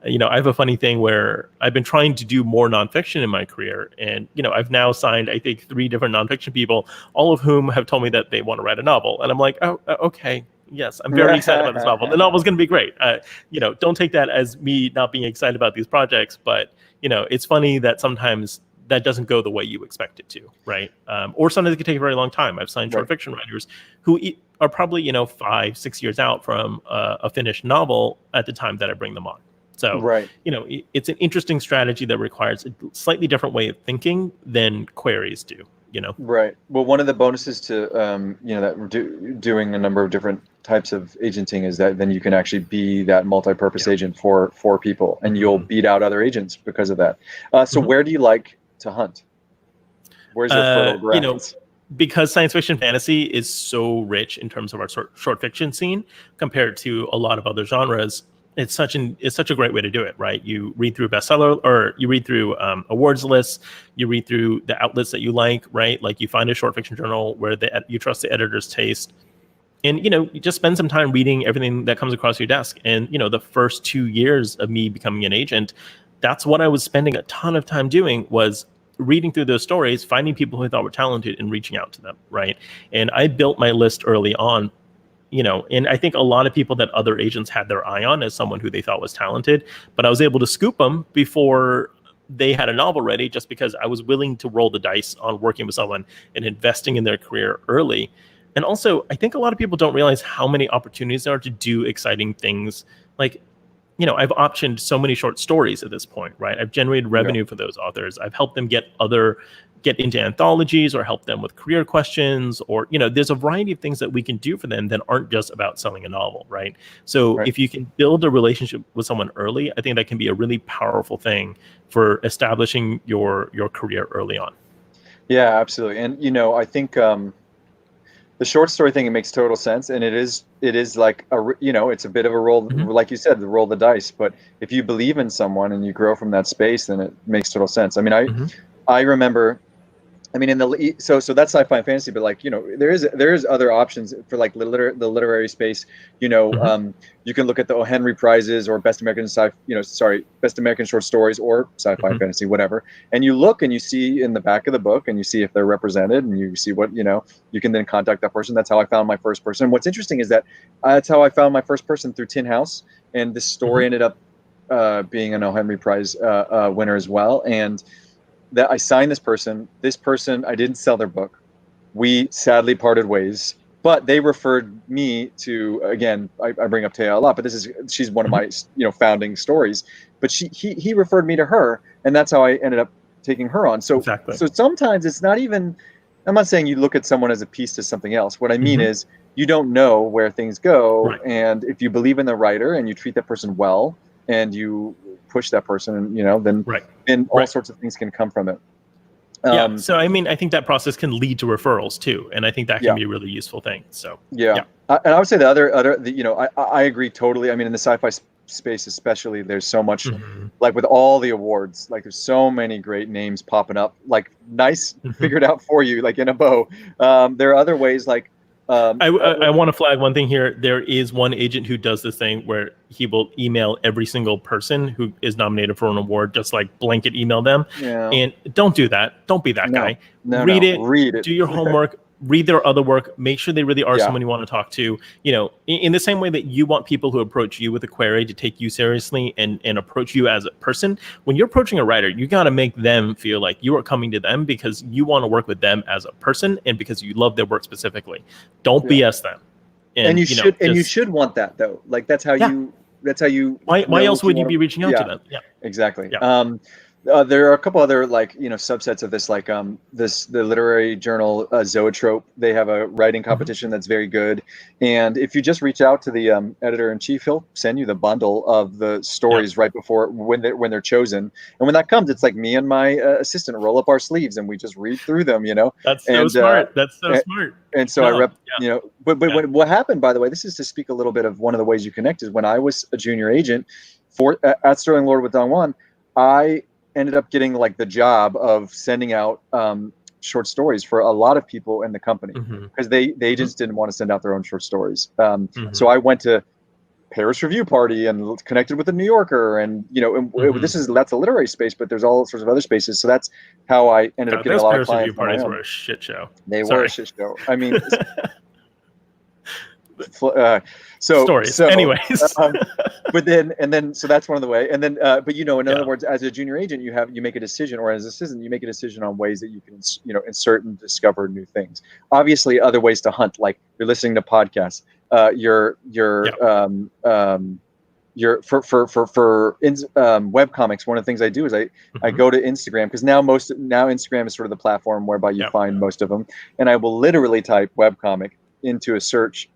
You know, I have a funny thing where I've been trying to do more nonfiction in my career. And, you know, I've now signed, I think, 3 different nonfiction people, all of whom have told me that they want to write a novel. And I'm like, oh, okay. Yes, I'm very excited about this novel. The novel's going to be great. You know, don't take that as me not being excited about these projects. But, you know, it's funny that sometimes that doesn't go the way you expect it to, right? Or sometimes it can take a very long time. I've signed short fiction writers who are probably, you know, 5-6 years out from a finished novel at the time that I bring them on. So, you know, it's an interesting strategy that requires a slightly different way of thinking than queries do, you know? Right. Well, one of the bonuses to, you know, that we're doing a number of different types of agenting is that then you can actually be that multi-purpose agent for people, and you'll beat out other agents because of that. So where do you like to hunt? Where's your fertile ground? You know, because science fiction fantasy is so rich in terms of our short fiction scene compared to a lot of other genres, it's such a great way to do it, right? You read through bestseller, or you read through awards lists, you read through the outlets that you like, right? Like you find a short fiction journal where you trust the editor's taste, and, you know, you just spend some time reading everything that comes across your desk. And, you know, the first 2 years of me becoming an agent, that's what I was spending a ton of time doing, was reading through those stories, finding people who I thought were talented and reaching out to them, right? And I built my list early on. You know, and I think a lot of people that other agents had their eye on as someone who they thought was talented, but I was able to scoop them before they had a novel ready, just because I was willing to roll the dice on working with someone and investing in their career early. And also, I think a lot of people don't realize how many opportunities there are to do exciting things. Like, you know, I've optioned so many short stories at this point, right? I've generated revenue for those authors. I've helped them get into anthologies, or help them with career questions, or, you know, there's a variety of things that we can do for them that aren't just about selling a novel, right? So if you can build a relationship with someone early, I think that can be a really powerful thing for establishing your career early on. Yeah, absolutely. And I think the short story thing, it makes total sense, and it is like it's a bit of a roll, Mhm. like you said, the roll the dice. But if you believe in someone and you grow from that space, then it makes total sense. I mean, I Mhm. I remember. I mean, so that's sci-fi and fantasy, but like there is other options for like the literary space. Mhm. You can look at the O. Henry prizes or best American best American short stories or sci-fi and Mhm. fantasy, whatever. And you look and you see in the back of the book and you see if they're represented and you see what you can then contact that person. That's how I found my first person. What's interesting is that that's how I found my first person through Tin House, and this story Mhm. ended up being an O. Henry Prize winner as well, and that I signed this person. This person, I didn't sell their book. We sadly parted ways, but they referred me to, again, I bring up Taya a lot, but she's one of Mhm. my founding stories. But he referred me to her, and that's how I ended up taking her on. So Exactly. so sometimes it's not even. I'm not saying you look at someone as a piece to something else. What I mean Mhm. is you don't know where things go, Right. and if you believe in the writer and you treat that person well and you push that person, then Right. all Right. sorts of things can come from it. Yeah. Um, So I mean, I think that process can lead to referrals too, and I think that can yeah, be a really useful thing. So yeah, yeah. and I would say I agree totally. I mean, in the sci-fi space, especially, there's so much, Mhm. like with all the awards, like there's so many great names popping up, like nice Mhm. figured out for you, like in a bow. There are other ways, like I want to flag one thing here. There is one agent who does this thing where he will email every single person who is nominated for an award, just like blanket email them. yeah, And don't do that. Don't be that no, guy. no, Read no, it, read it. do your homework, read their other work, make sure they really are Yeah, someone you want to talk to. In the same way that you want people who approach you with a query to take you seriously and approach you as a person, when you're approaching a writer, you got to make them feel like you are coming to them because you want to work with them as a person and because you love their work specifically. Don't yeah. BS them. And And you should just want that though. Like yeah. that's how you Why know else what you would you want be to. reaching out to Yeah, them? Yeah. exactly. Yeah. There are a couple other like subsets of this, like the literary journal Zoetrope. They have a writing Mhm. competition that's very good, and if you just reach out to the editor in chief, he'll send you the bundle of the Yeah. stories right before when they're chosen. And when that comes, it's like me and my assistant roll up our sleeves and we just read through them, That's so and smart. That's so and, smart. and Good so I job. rep, but Yeah. what happened, by the way, this is to speak a little bit of one of the ways you connected. When I was a junior agent at Sterling Lord with Dongwon, I ended up getting like the job of sending out short stories for a lot of people in the company Hmm. because the Hmm. agents didn't want to send out their own short stories. So Hmm. I went to Paris Review Party and connected with the New Yorker, and Hmm. that's a literary space, but there's all sorts of other spaces. So that's how I ended up God, getting a those lot of Paris review clients on my parties own. were a shit show. They were a Sorry. shit show. I mean, uh, so Stories. so Anyways. um, but then so that's one of the way, and then but in other Yeah. words, as a junior agent, you make a decision, or as an assistant you make a decision on ways that you can insert and discover new things. Obviously other ways to hunt, like you're listening to podcasts, Yeah. your web comics. One of the things I do is I Hmm. go to Instagram, because now Instagram is sort of the platform whereby you Yeah. find most of them, and I will literally type web comic into a search,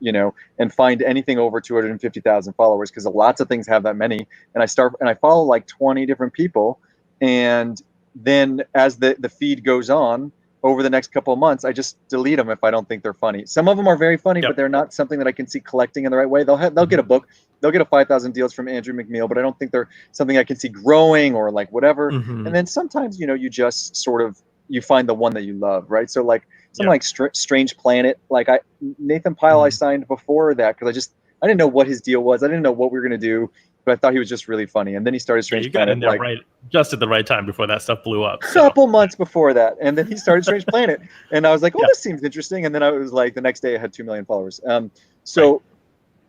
and find anything over 250,000 followers, because lots of things have that many. And I follow like 20 different people, and then as the feed goes on over the next couple of months, I just delete them if I don't think they're funny. Some of them are very funny, but Yep. they're not something that I can see collecting in the right way. They'll get Hmm. a book, they'll get a 5,000 deals from Andrew McNeil, but I don't think they're something I can see growing or like whatever. Hmm. And then sometimes you just sort of you find the one that you love, right? So like something Yep. like Strange Planet, like Nathan Pyle I Hmm. signed before that because I didn't know what his deal was. I didn't know what we were gonna do, but I thought he was just really funny. And then he started Yeah, Strange you got in Planet there like right just at the right time before that stuff blew up. So couple months before that, and then he started Strange Planet, and I was like, "Oh, yeah. this seems interesting." And then I was like, the next day I had 2 million followers. Right. So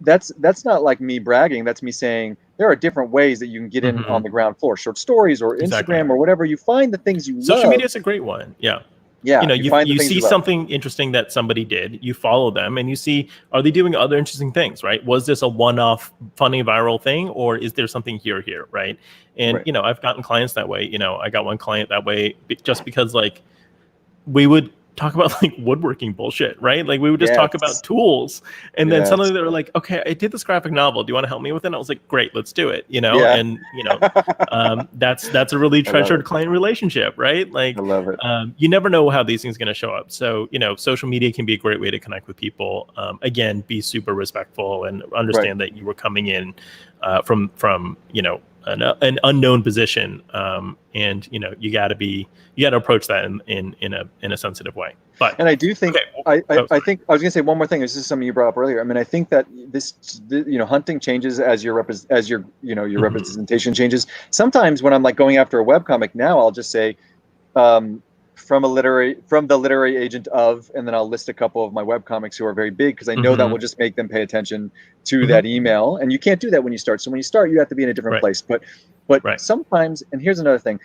that's not like me bragging. That's me saying there are different ways that you can get in Hmm. on the ground floor, short stories or Exactly. Instagram or whatever. You find the things you Social media love. is a great one. Yeah. Yeah, you You find the you things see you love. something interesting that somebody did, you follow them, and you see, are they doing other interesting things, right? Was this a one-off funny viral thing, or is there something here, right? And Right. I've gotten clients that way. I got one client that way just because like we would talk about like woodworking bullshit, right? Like we would just talk about tools, and then suddenly they were like, okay, I did this graphic novel. Do you want to help me with it? And I was like, great, let's do it. And that's a really treasured client relationship, right? Like, I love it. You never know how these things are going to show up. So, social media can be a great way to connect with people. Again, be super respectful and understand that you were coming in from an unknown position, and you got to approach that in a sensitive way. And I do think I think I was gonna say one more thing. This is something you brought up earlier. I mean, I think that this hunting changes as your representation changes. Sometimes when I'm like going after a webcomic now, I'll just say from the literary agent of, and then I'll list a couple of my webcomics who are very big, because I know that will just make them pay attention to that email. And you can't do that when you start. So when you start, you have to be in a different place. But sometimes, and here's another thing.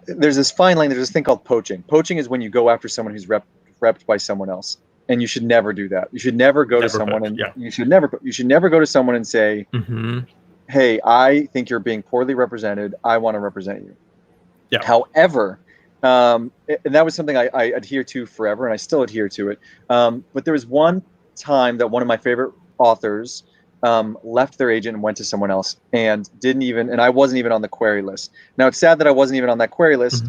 There's this fine line. There's this thing called poaching. Poaching is when you go after someone who's repped by someone else, and you should never do that. You should never go to someone you should never go to someone and say, "Hey, I think you're being poorly represented. I want to represent you." Yeah. However, and that was something I adhere to forever, and I still adhere to it. But there was one time that one of my favorite authors left their agent and went to someone else, and I wasn't even on the query list. Now, it's sad that I wasn't even on that query list,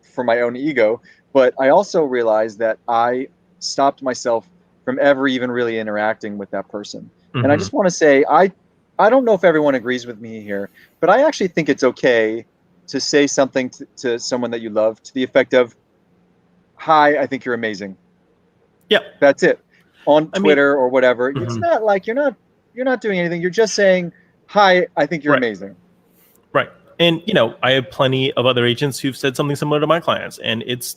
for my own ego, but I also realized that I stopped myself from ever even really interacting with that person. And I just want to say, I don't know if everyone agrees with me here, but I actually think it's okay to say something to someone that you love to the effect of, "Hi, I think you're amazing." Yeah. That's it. On Twitter or whatever. It's not like you're not doing anything. You're just saying, "Hi, I think you're amazing." Right. And, I have plenty of other agents who've said something similar to my clients, and it's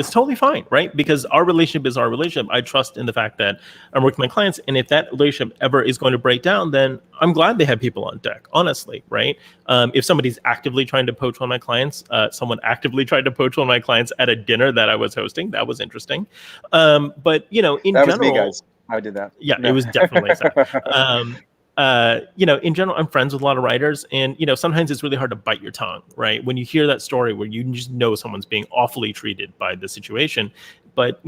totally fine, right? Because our relationship is our relationship. I trust in the fact that I'm working with my clients, and if that relationship ever is going to break down, then I'm glad they have people on deck, honestly, right? If somebody's actively trying to poach one of my clients, someone actively tried to poach one of my clients at a dinner that I was hosting. That was interesting. But, in general... That was me, guys. I did that. Yeah, no. It was definitely sad. In general, I'm friends with a lot of writers, and, sometimes it's really hard to bite your tongue, right? When you hear that story where you just know someone's being awfully treated by the situation, but,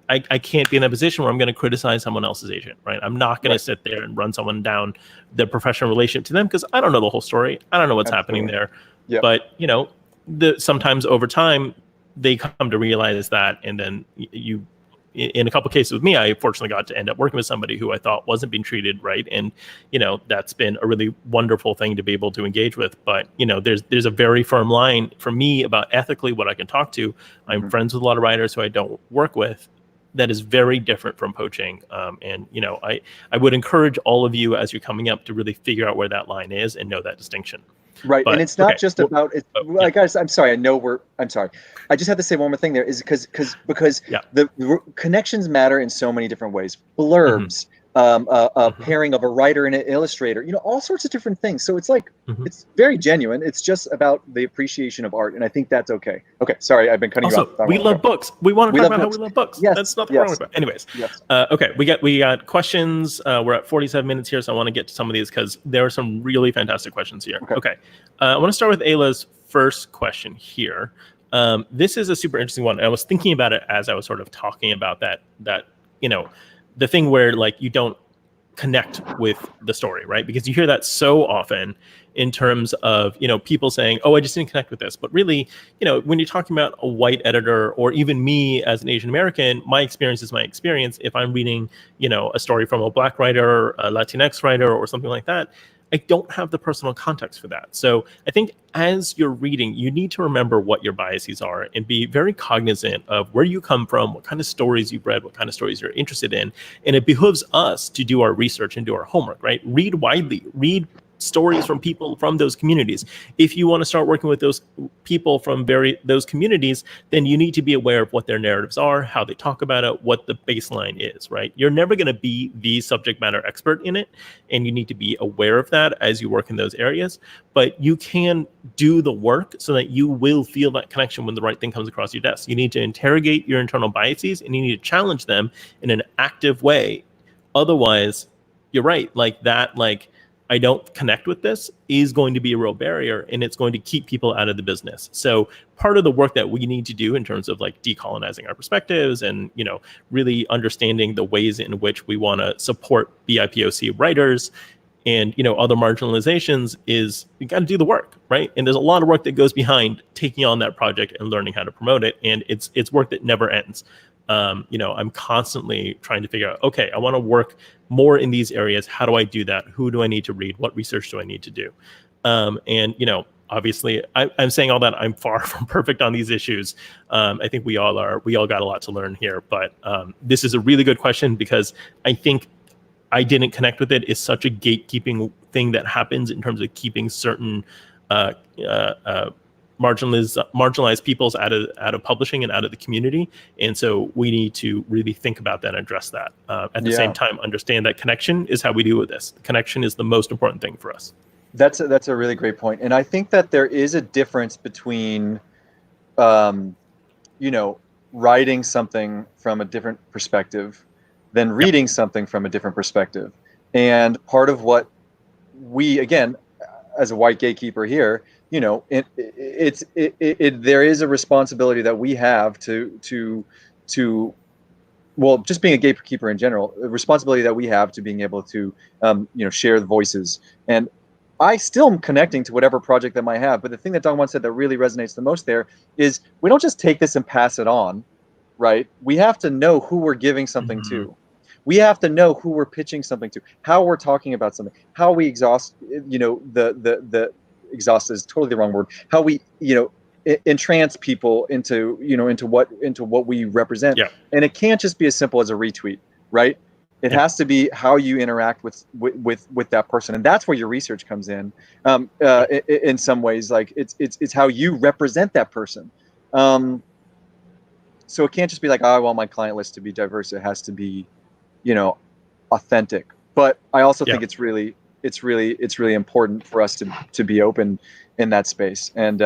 I can't be in a position where I'm going to criticize someone else's agent, right? I'm not going to sit there and run someone down the professional relationship to them, because I don't know the whole story. I don't know what's happening there. Yep. But, sometimes over time, they come to realize that, and then in a couple of cases with me, I fortunately got to end up working with somebody who I thought wasn't being treated right. And, that's been a really wonderful thing to be able to engage with. But, there's a very firm line for me about ethically what I can talk to. I'm friends with a lot of writers who I don't work with. That is very different from poaching. And, I would encourage all of you as you're coming up to really figure out where that line is and know that distinction. Right. But, and it's not just about it. Guys, I'm sorry. I'm sorry. I just have to say one more thing there, is because the connections matter in so many different ways. Blurbs, pairing of a writer and an illustrator, all sorts of different things. So it's like, it's very genuine. It's just about the appreciation of art. And I think that's okay. Okay. Sorry. I've been cutting you off. We love books. We want to talk about how we love books. Yes. That's nothing wrong with it. Anyways. Yes. Okay. We got questions. We're at 47 minutes here. So I want to get to some of these because there are some really fantastic questions here. Okay. I want to start with Ayla's first question here. This is a super interesting one. I was thinking about it as I was sort of talking about that, the thing where like you don't connect with the story, right? Because you hear that so often in terms of, people saying, "Oh, I just didn't connect with this." But really, when you're talking about a white editor, or even me as an Asian American, my experience is my experience. If I'm reading, a story from a Black writer, a Latinx writer, or something like that, I don't have the personal context for that. So I think as you're reading, you need to remember what your biases are and be very cognizant of where you come from, what kind of stories you've read, what kind of stories you're interested in. And it behooves us to do our research and do our homework, right? Read widely, read stories from people from those communities. If you want to start working with those people from those communities, then you need to be aware of what their narratives are, how they talk about it, what the baseline is, right? You're never going to be the subject matter expert in it, and you need to be aware of that as you work in those areas. But you can do the work so that you will feel that connection when the right thing comes across your desk. You need to interrogate your internal biases, and you need to challenge them in an active way. Otherwise, you're right, like that, I don't connect with this is going to be a real barrier, and it's going to keep people out of the business. So part of the work that we need to do in terms of like decolonizing our perspectives and, really understanding the ways in which we want to support BIPOC writers and, other marginalizations is you got to do the work, right? And there's a lot of work that goes behind taking on that project and learning how to promote it. And it's work that never ends. I'm constantly trying to figure out, okay, I want to work more in these areas. How do I do that? Who do I need to read? What research do I need to do? Obviously I'm saying all that I'm far from perfect on these issues. I think we all are. We all got a lot to learn here, but this is a really good question because I think I didn't connect with it. It's such a gatekeeping thing that happens in terms of keeping certain marginalized peoples out of publishing and out of the community. And so we need to really think about that and address that. At the same time, understand that connection is how we deal with this. Connection is the most important thing for us. That's a really great point. And I think that there is a difference between, writing something from a different perspective than reading something from a different perspective. And part of what we, again, as a white gatekeeper here, there is a responsibility that we have to well, just being a gatekeeper in general, a responsibility that we have to being able to, share the voices. And I still am connecting to whatever project that might have. But the thing that Dongwon said that really resonates the most there is we don't just take this and pass it on, right? We have to know who we're giving something to. We have to know who we're pitching something to, how we're talking about something, how we exhaust, the exhaust is totally the wrong word. How we, entrance people into what we represent. Yeah. And it can't just be as simple as a retweet, right? It has to be how you interact with that person, and that's where your research comes in. In some ways, like it's how you represent that person. So it can't just be like, oh, I want my client list to be diverse. It has to be, authentic. But I also think it's really important for us to be open in that space. And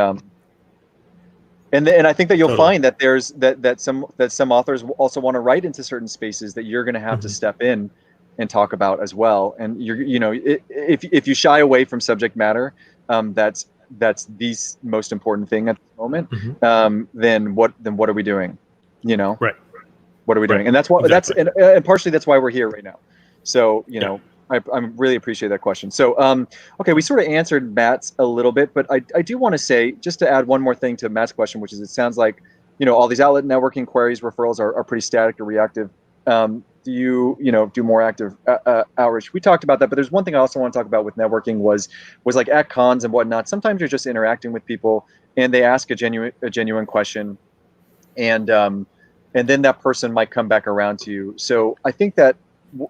I think that you'll find that there's that some authors also want to write into certain spaces that you're going to have to step in and talk about as well. And if you shy away from subject matter, that's the most important thing at the moment. Then what are we doing? Right. What are we doing? And that's why and partially that's why we're here right now. So I really appreciate that question. So, okay, we sort of answered Matt's a little bit, but I do want to say, just to add one more thing to Matt's question, which is it sounds like, all these outlet networking queries, referrals are pretty static or reactive. Do you, do more active outreach? We talked about that, but there's one thing I also want to talk about with networking was like at cons and whatnot. Sometimes you're just interacting with people and they ask a genuine question, and then that person might come back around to you. So I think that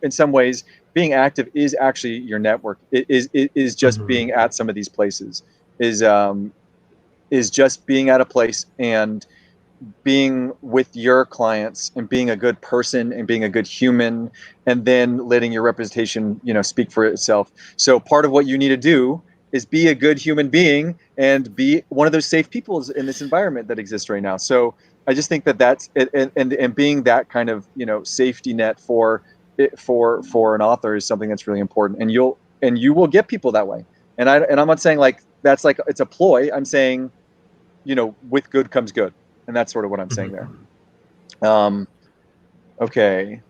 in some ways, being active is actually your network. It is just being at some of these places, is just being at a place and being with your clients and being a good person and being a good human, and then letting your representation, speak for itself. So part of what you need to do is be a good human being and be one of those safe people in this environment that exists right now. So I just think that's it, and being that kind of safety net for an author is something that's really important, and you will get people that way. And I'm not saying like that's like it's a ploy. I'm saying, with good comes good, and that's sort of what I'm saying there. Okay.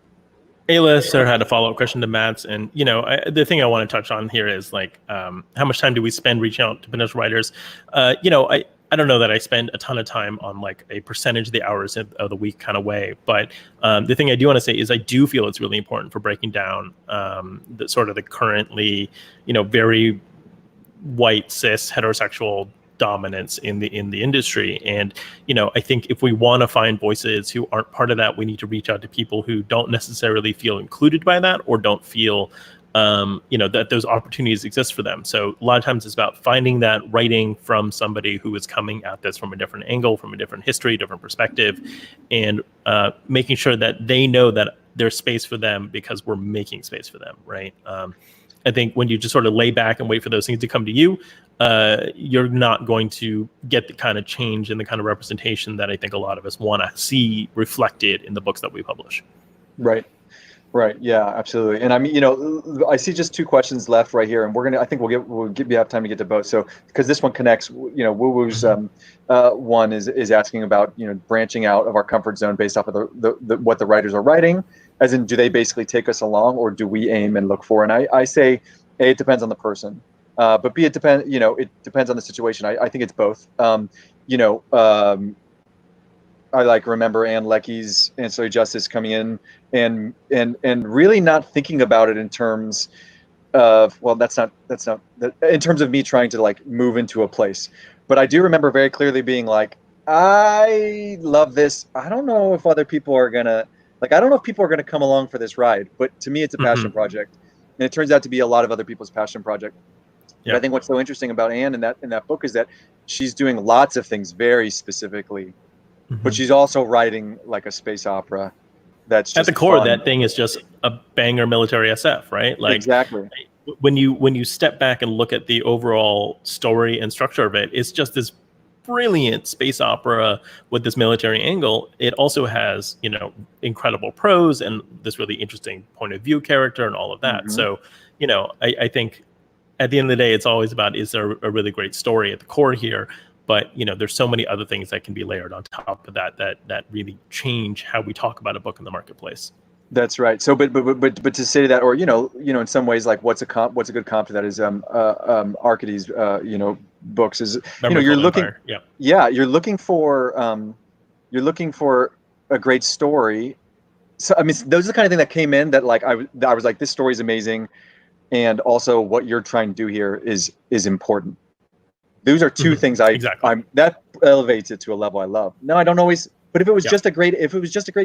Ayla sort of had a follow-up question to Matt's, and the thing I want to touch on here is like how much time do we spend reaching out to potential writers? I don't know that I spend a ton of time on like a percentage of the hours of the week kind of way, but the thing I do want to say is I do feel it's really important for breaking down the sort of the currently, very white, cis, heterosexual dominance in the industry. And I think if we want to find voices who aren't part of that, we need to reach out to people who don't necessarily feel included by that or don't feel that those opportunities exist for them. So a lot of times it's about finding that writing from somebody who is coming at this from a different angle, from a different history, different perspective, and making sure that they know that there's space for them because we're making space for them, right? I think when you just sort of lay back and wait for those things to come to you, you're not going to get the kind of change and the kind of representation that I think a lot of us want to see reflected in the books that we publish. Right. Right. Yeah, absolutely. And I mean, I see just two questions left right here, and I think we have time to get to both. So, because this one connects, Woo Woo's one is asking about, branching out of our comfort zone based off of the what the writers are writing, as in, do they basically take us along, or do we aim and look for? And I say, A, it depends on the person, but B, it depends on the situation. I think it's both. You know, I remember Ann Leckie's Ancillary Justice coming in and really not thinking about it in terms of, well, that's not in terms of me trying to move into a place. But I do remember very clearly being like, I love this. I don't know if other people are gonna I don't know if people are gonna come along for this ride. But to me, it's a passion project, and it turns out to be a lot of other people's passion project. But I think what's so interesting about Ann in that book is that she's doing lots of things very specifically. But she's also writing like a space opera that's just at the core fun. That thing is just a banger military SF, right? Exactly. When you step back and look at the overall story and structure of it, it's just this brilliant space opera with this military angle. It also has, incredible prose and this really interesting point of view character and all of that. So, I think at the end of the day, it's always about, is there a really great story at the core here? But there's so many other things that can be layered on top of that really change how we talk about a book in the marketplace. That's right. So, but to say that, or in some ways, what's a good comp to that is Arcades, books is you're looking, Empire. you're looking for a great story. So I mean, those are the kind of thing that came in that I was like, this story is amazing, and also what you're trying to do here is important. Those are two things that elevates it to a level I love. No, I don't always, but if it was just a great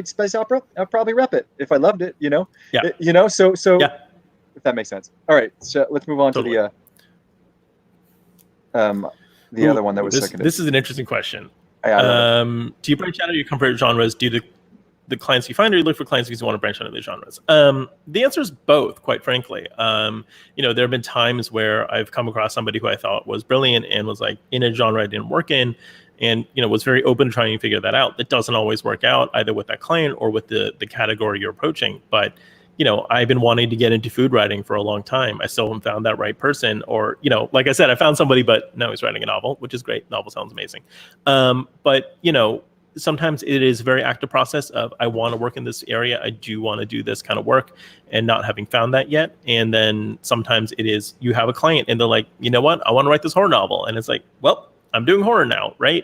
space opera, I'd probably rep it if I loved it, So if that makes sense. All right, so let's move on to the other one that was seconded. This is an interesting question. Do you branch out of your comfort genres due to the clients you find, or you look for clients because you want to branch out of the genres? The answer is both, quite frankly. There have been times where I've come across somebody who I thought was brilliant and was in a genre I didn't work in, and was very open to trying to figure that out. That doesn't always work out either with that client or with the category you're approaching. But I've been wanting to get into food writing for a long time. I still haven't found that right person, or like I said, I found somebody, but now he's writing a novel, which is great. Novel sounds amazing. But sometimes it is a very active process of, I want to work in this area. I do want to do this kind of work, and not having found that yet. And then sometimes it is, you have a client and they're like, you know what, I want to write this horror novel. And it's like, well, I'm doing horror now, right?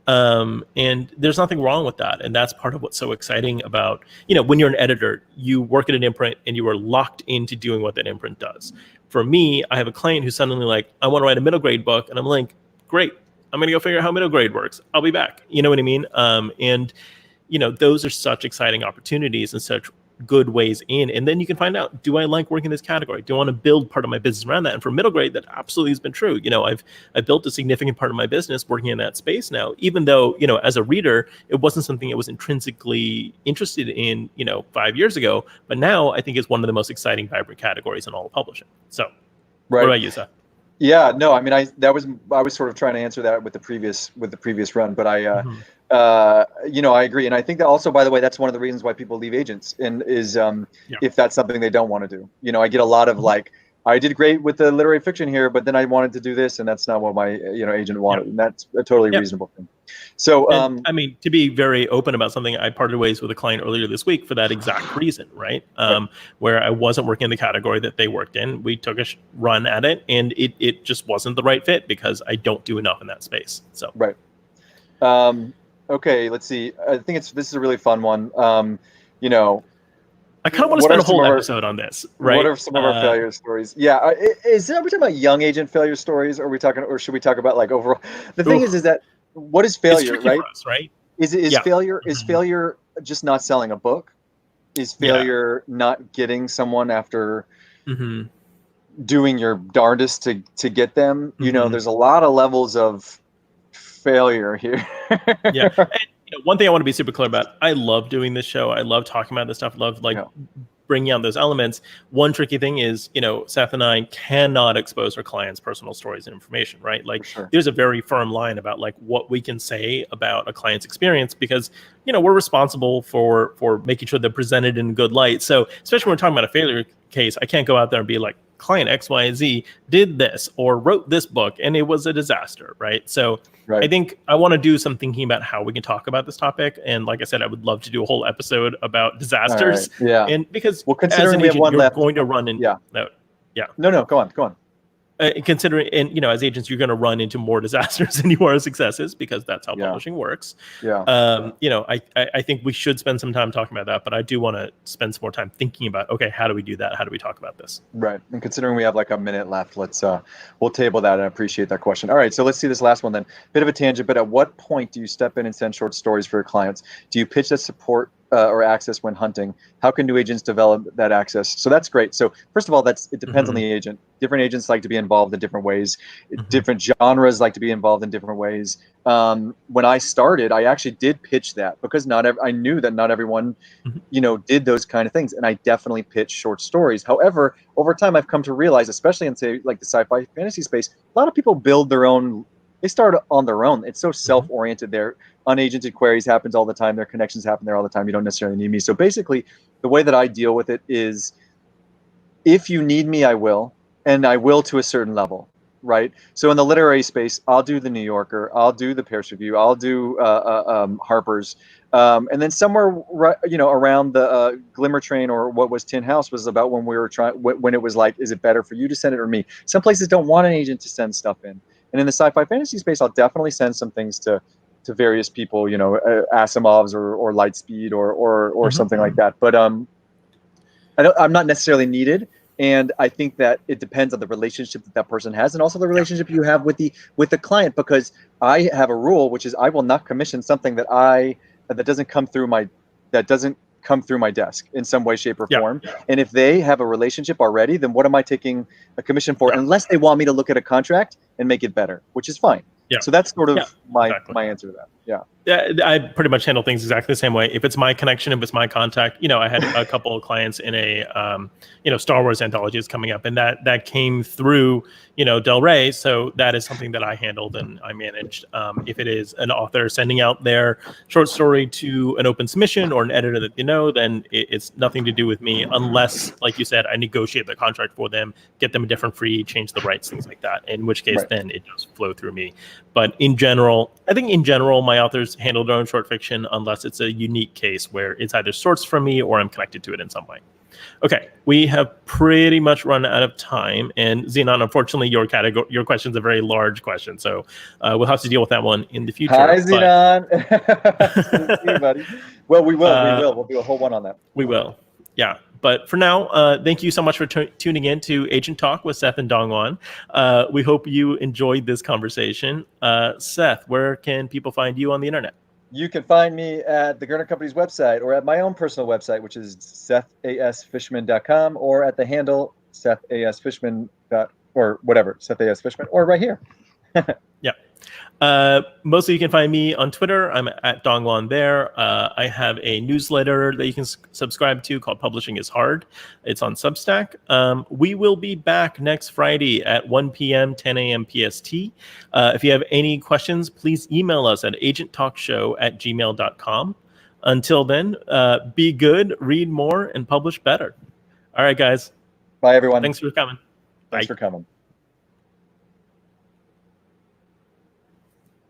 And there's nothing wrong with that. And that's part of what's so exciting about, when you're an editor, you work at an imprint and you are locked into doing what that imprint does. For me, I have a client who's suddenly like, I want to write a middle grade book. And I'm like, great, I'm going to go figure out how middle grade works. I'll be back. You know what I mean? And those are such exciting opportunities and such good ways in. And then you can find out, do I like working in this category? Do I want to build part of my business around that? And for middle grade, that absolutely has been true. I've built a significant part of my business working in that space now, even though, as a reader, it wasn't something I was intrinsically interested in, 5 years ago. But now I think it's one of the most exciting, vibrant categories in all of publishing. So what about you, Seth? Yeah, no, I mean, I was sort of trying to answer that with the previous run, but I agree, and I think that also, by the way, that's one of the reasons why people leave agents, and is if that's something they don't want to do. I get a lot of I did great with the literary fiction here, but then I wanted to do this, and that's not what my agent wanted, and that's a totally reasonable thing. So, I mean, to be very open about something, I parted ways with a client earlier this week for that exact reason, right? Where I wasn't working in the category that they worked in. We took a run at it, and it just wasn't the right fit because I don't do enough in that space. So right. Okay, let's see. I think this is a really fun one. I kind of want to spend a whole episode on this, right? What are some of our failure stories? Yeah, are we talking about young agent failure stories, or should we talk about overall? The thing is that what is failure, it's right? For us, right? Is failure? Is failure just not selling a book? Is failure not getting someone after doing your darndest to get them? There's a lot of levels of failure here. And, one thing I want to be super clear about, I love doing this show. I love talking about this stuff. I love bringing out those elements. One tricky thing is, Seth and I cannot expose our clients' personal stories and information, right? Like, sure. there's a very firm line about like what we can say about a client's experience, because we're responsible for making sure they're presented in good light. So especially when we're talking about a failure case, I can't go out there and be like, client X, Y, and Z did this or wrote this book and it was a disaster, right? So I think I want to do some thinking about how we can talk about this topic. And like I said, I would love to do a whole episode about disasters. Right. Yeah. And because considering as an we have agent, one you're left. going to run in. Yeah. No, go on. Considering, and as agents, you're going to run into more disasters than you are successes, because that's how publishing works. Yeah. I think we should spend some time talking about that, but I do want to spend some more time thinking about, okay, how do we do that? How do we talk about this? Right. And considering we have like a minute left, we'll table that. I appreciate that question. All right. So let's see this last one then. Bit of a tangent, but at what point do you step in and send short stories for your clients? Do you pitch that support or access when hunting? How can new agents develop that access? So that's great. So first of all, it depends on the agent. Different agents like to be involved in different ways. Different genres like to be involved in different ways. When I started, I actually did pitch that, because I knew that not everyone, did those kind of things. And I definitely pitch short stories. However, over time, I've come to realize, especially in, say, like the sci-fi fantasy space, a lot of people build their own. They start on their own. It's so self-oriented. Their unagented queries happens all the time. Their connections happen there all the time. You don't necessarily need me. So basically, the way that I deal with it is, if you need me, I will, and I will to a certain level, right? So in the literary space, I'll do the New Yorker, I'll do the Paris Review, I'll do Harper's, and then somewhere around the Glimmer Train, or what was Tin House, was about when we were when it was like, is it better for you to send it or me? Some places don't want an agent to send stuff in. And in the sci-fi fantasy space, I'll definitely send some things to various people, Asimov's or Lightspeed or something like that. But I'm not necessarily needed. And I think that it depends on the relationship that person has, and also the relationship you have with the client, because I have a rule, which is I will not commission something that doesn't come through my desk in some way, shape, or form. And if they have a relationship already, then what am I taking a commission for? Unless they want me to look at a contract and make it better, which is fine. So that's sort of my answer to that. Yeah, I pretty much handle things exactly the same way. If it's my connection, if it's my contact, I had a couple of clients in a, Star Wars anthology is coming up, and that came through, Del Rey. So that is something that I handled and I managed. If it is an author sending out their short story to an open submission or an editor that then it's nothing to do with me, unless, like you said, I negotiate the contract for them, get them a different fee, change the rights, things like that. In which case, then it does flow through me. But I think in general, my authors handle their own short fiction, unless it's a unique case where it's either sourced from me or I'm connected to it in some way. Okay, we have pretty much run out of time. And Xenon, unfortunately, your question is a very large question, so we'll have to deal with that one in the future. Hi, Xenon. See you, buddy. Well, we will. We'll do a whole one on that. We will. Yeah. But for now, thank you so much for tuning in to Agent Talk with Seth and Dongwon. We hope you enjoyed this conversation. Seth, where can people find you on the internet? You can find me at the Gurner Company's website, or at my own personal website, which is SethASFishman.com, or at the handle SethASFishman. Or whatever, SethASFishman, or right here. Yeah. Mostly you can find me on Twitter. I'm at Dongwon there. I have a newsletter that you can subscribe to called Publishing is Hard. It's on Substack. We will be back next Friday at 1 p.m., 10 a.m. PST. If you have any questions, please email us at agenttalkshow@gmail.com. Until then, be good, read more, and publish better. All right, guys. Bye, everyone. Thanks for coming. Thanks for coming.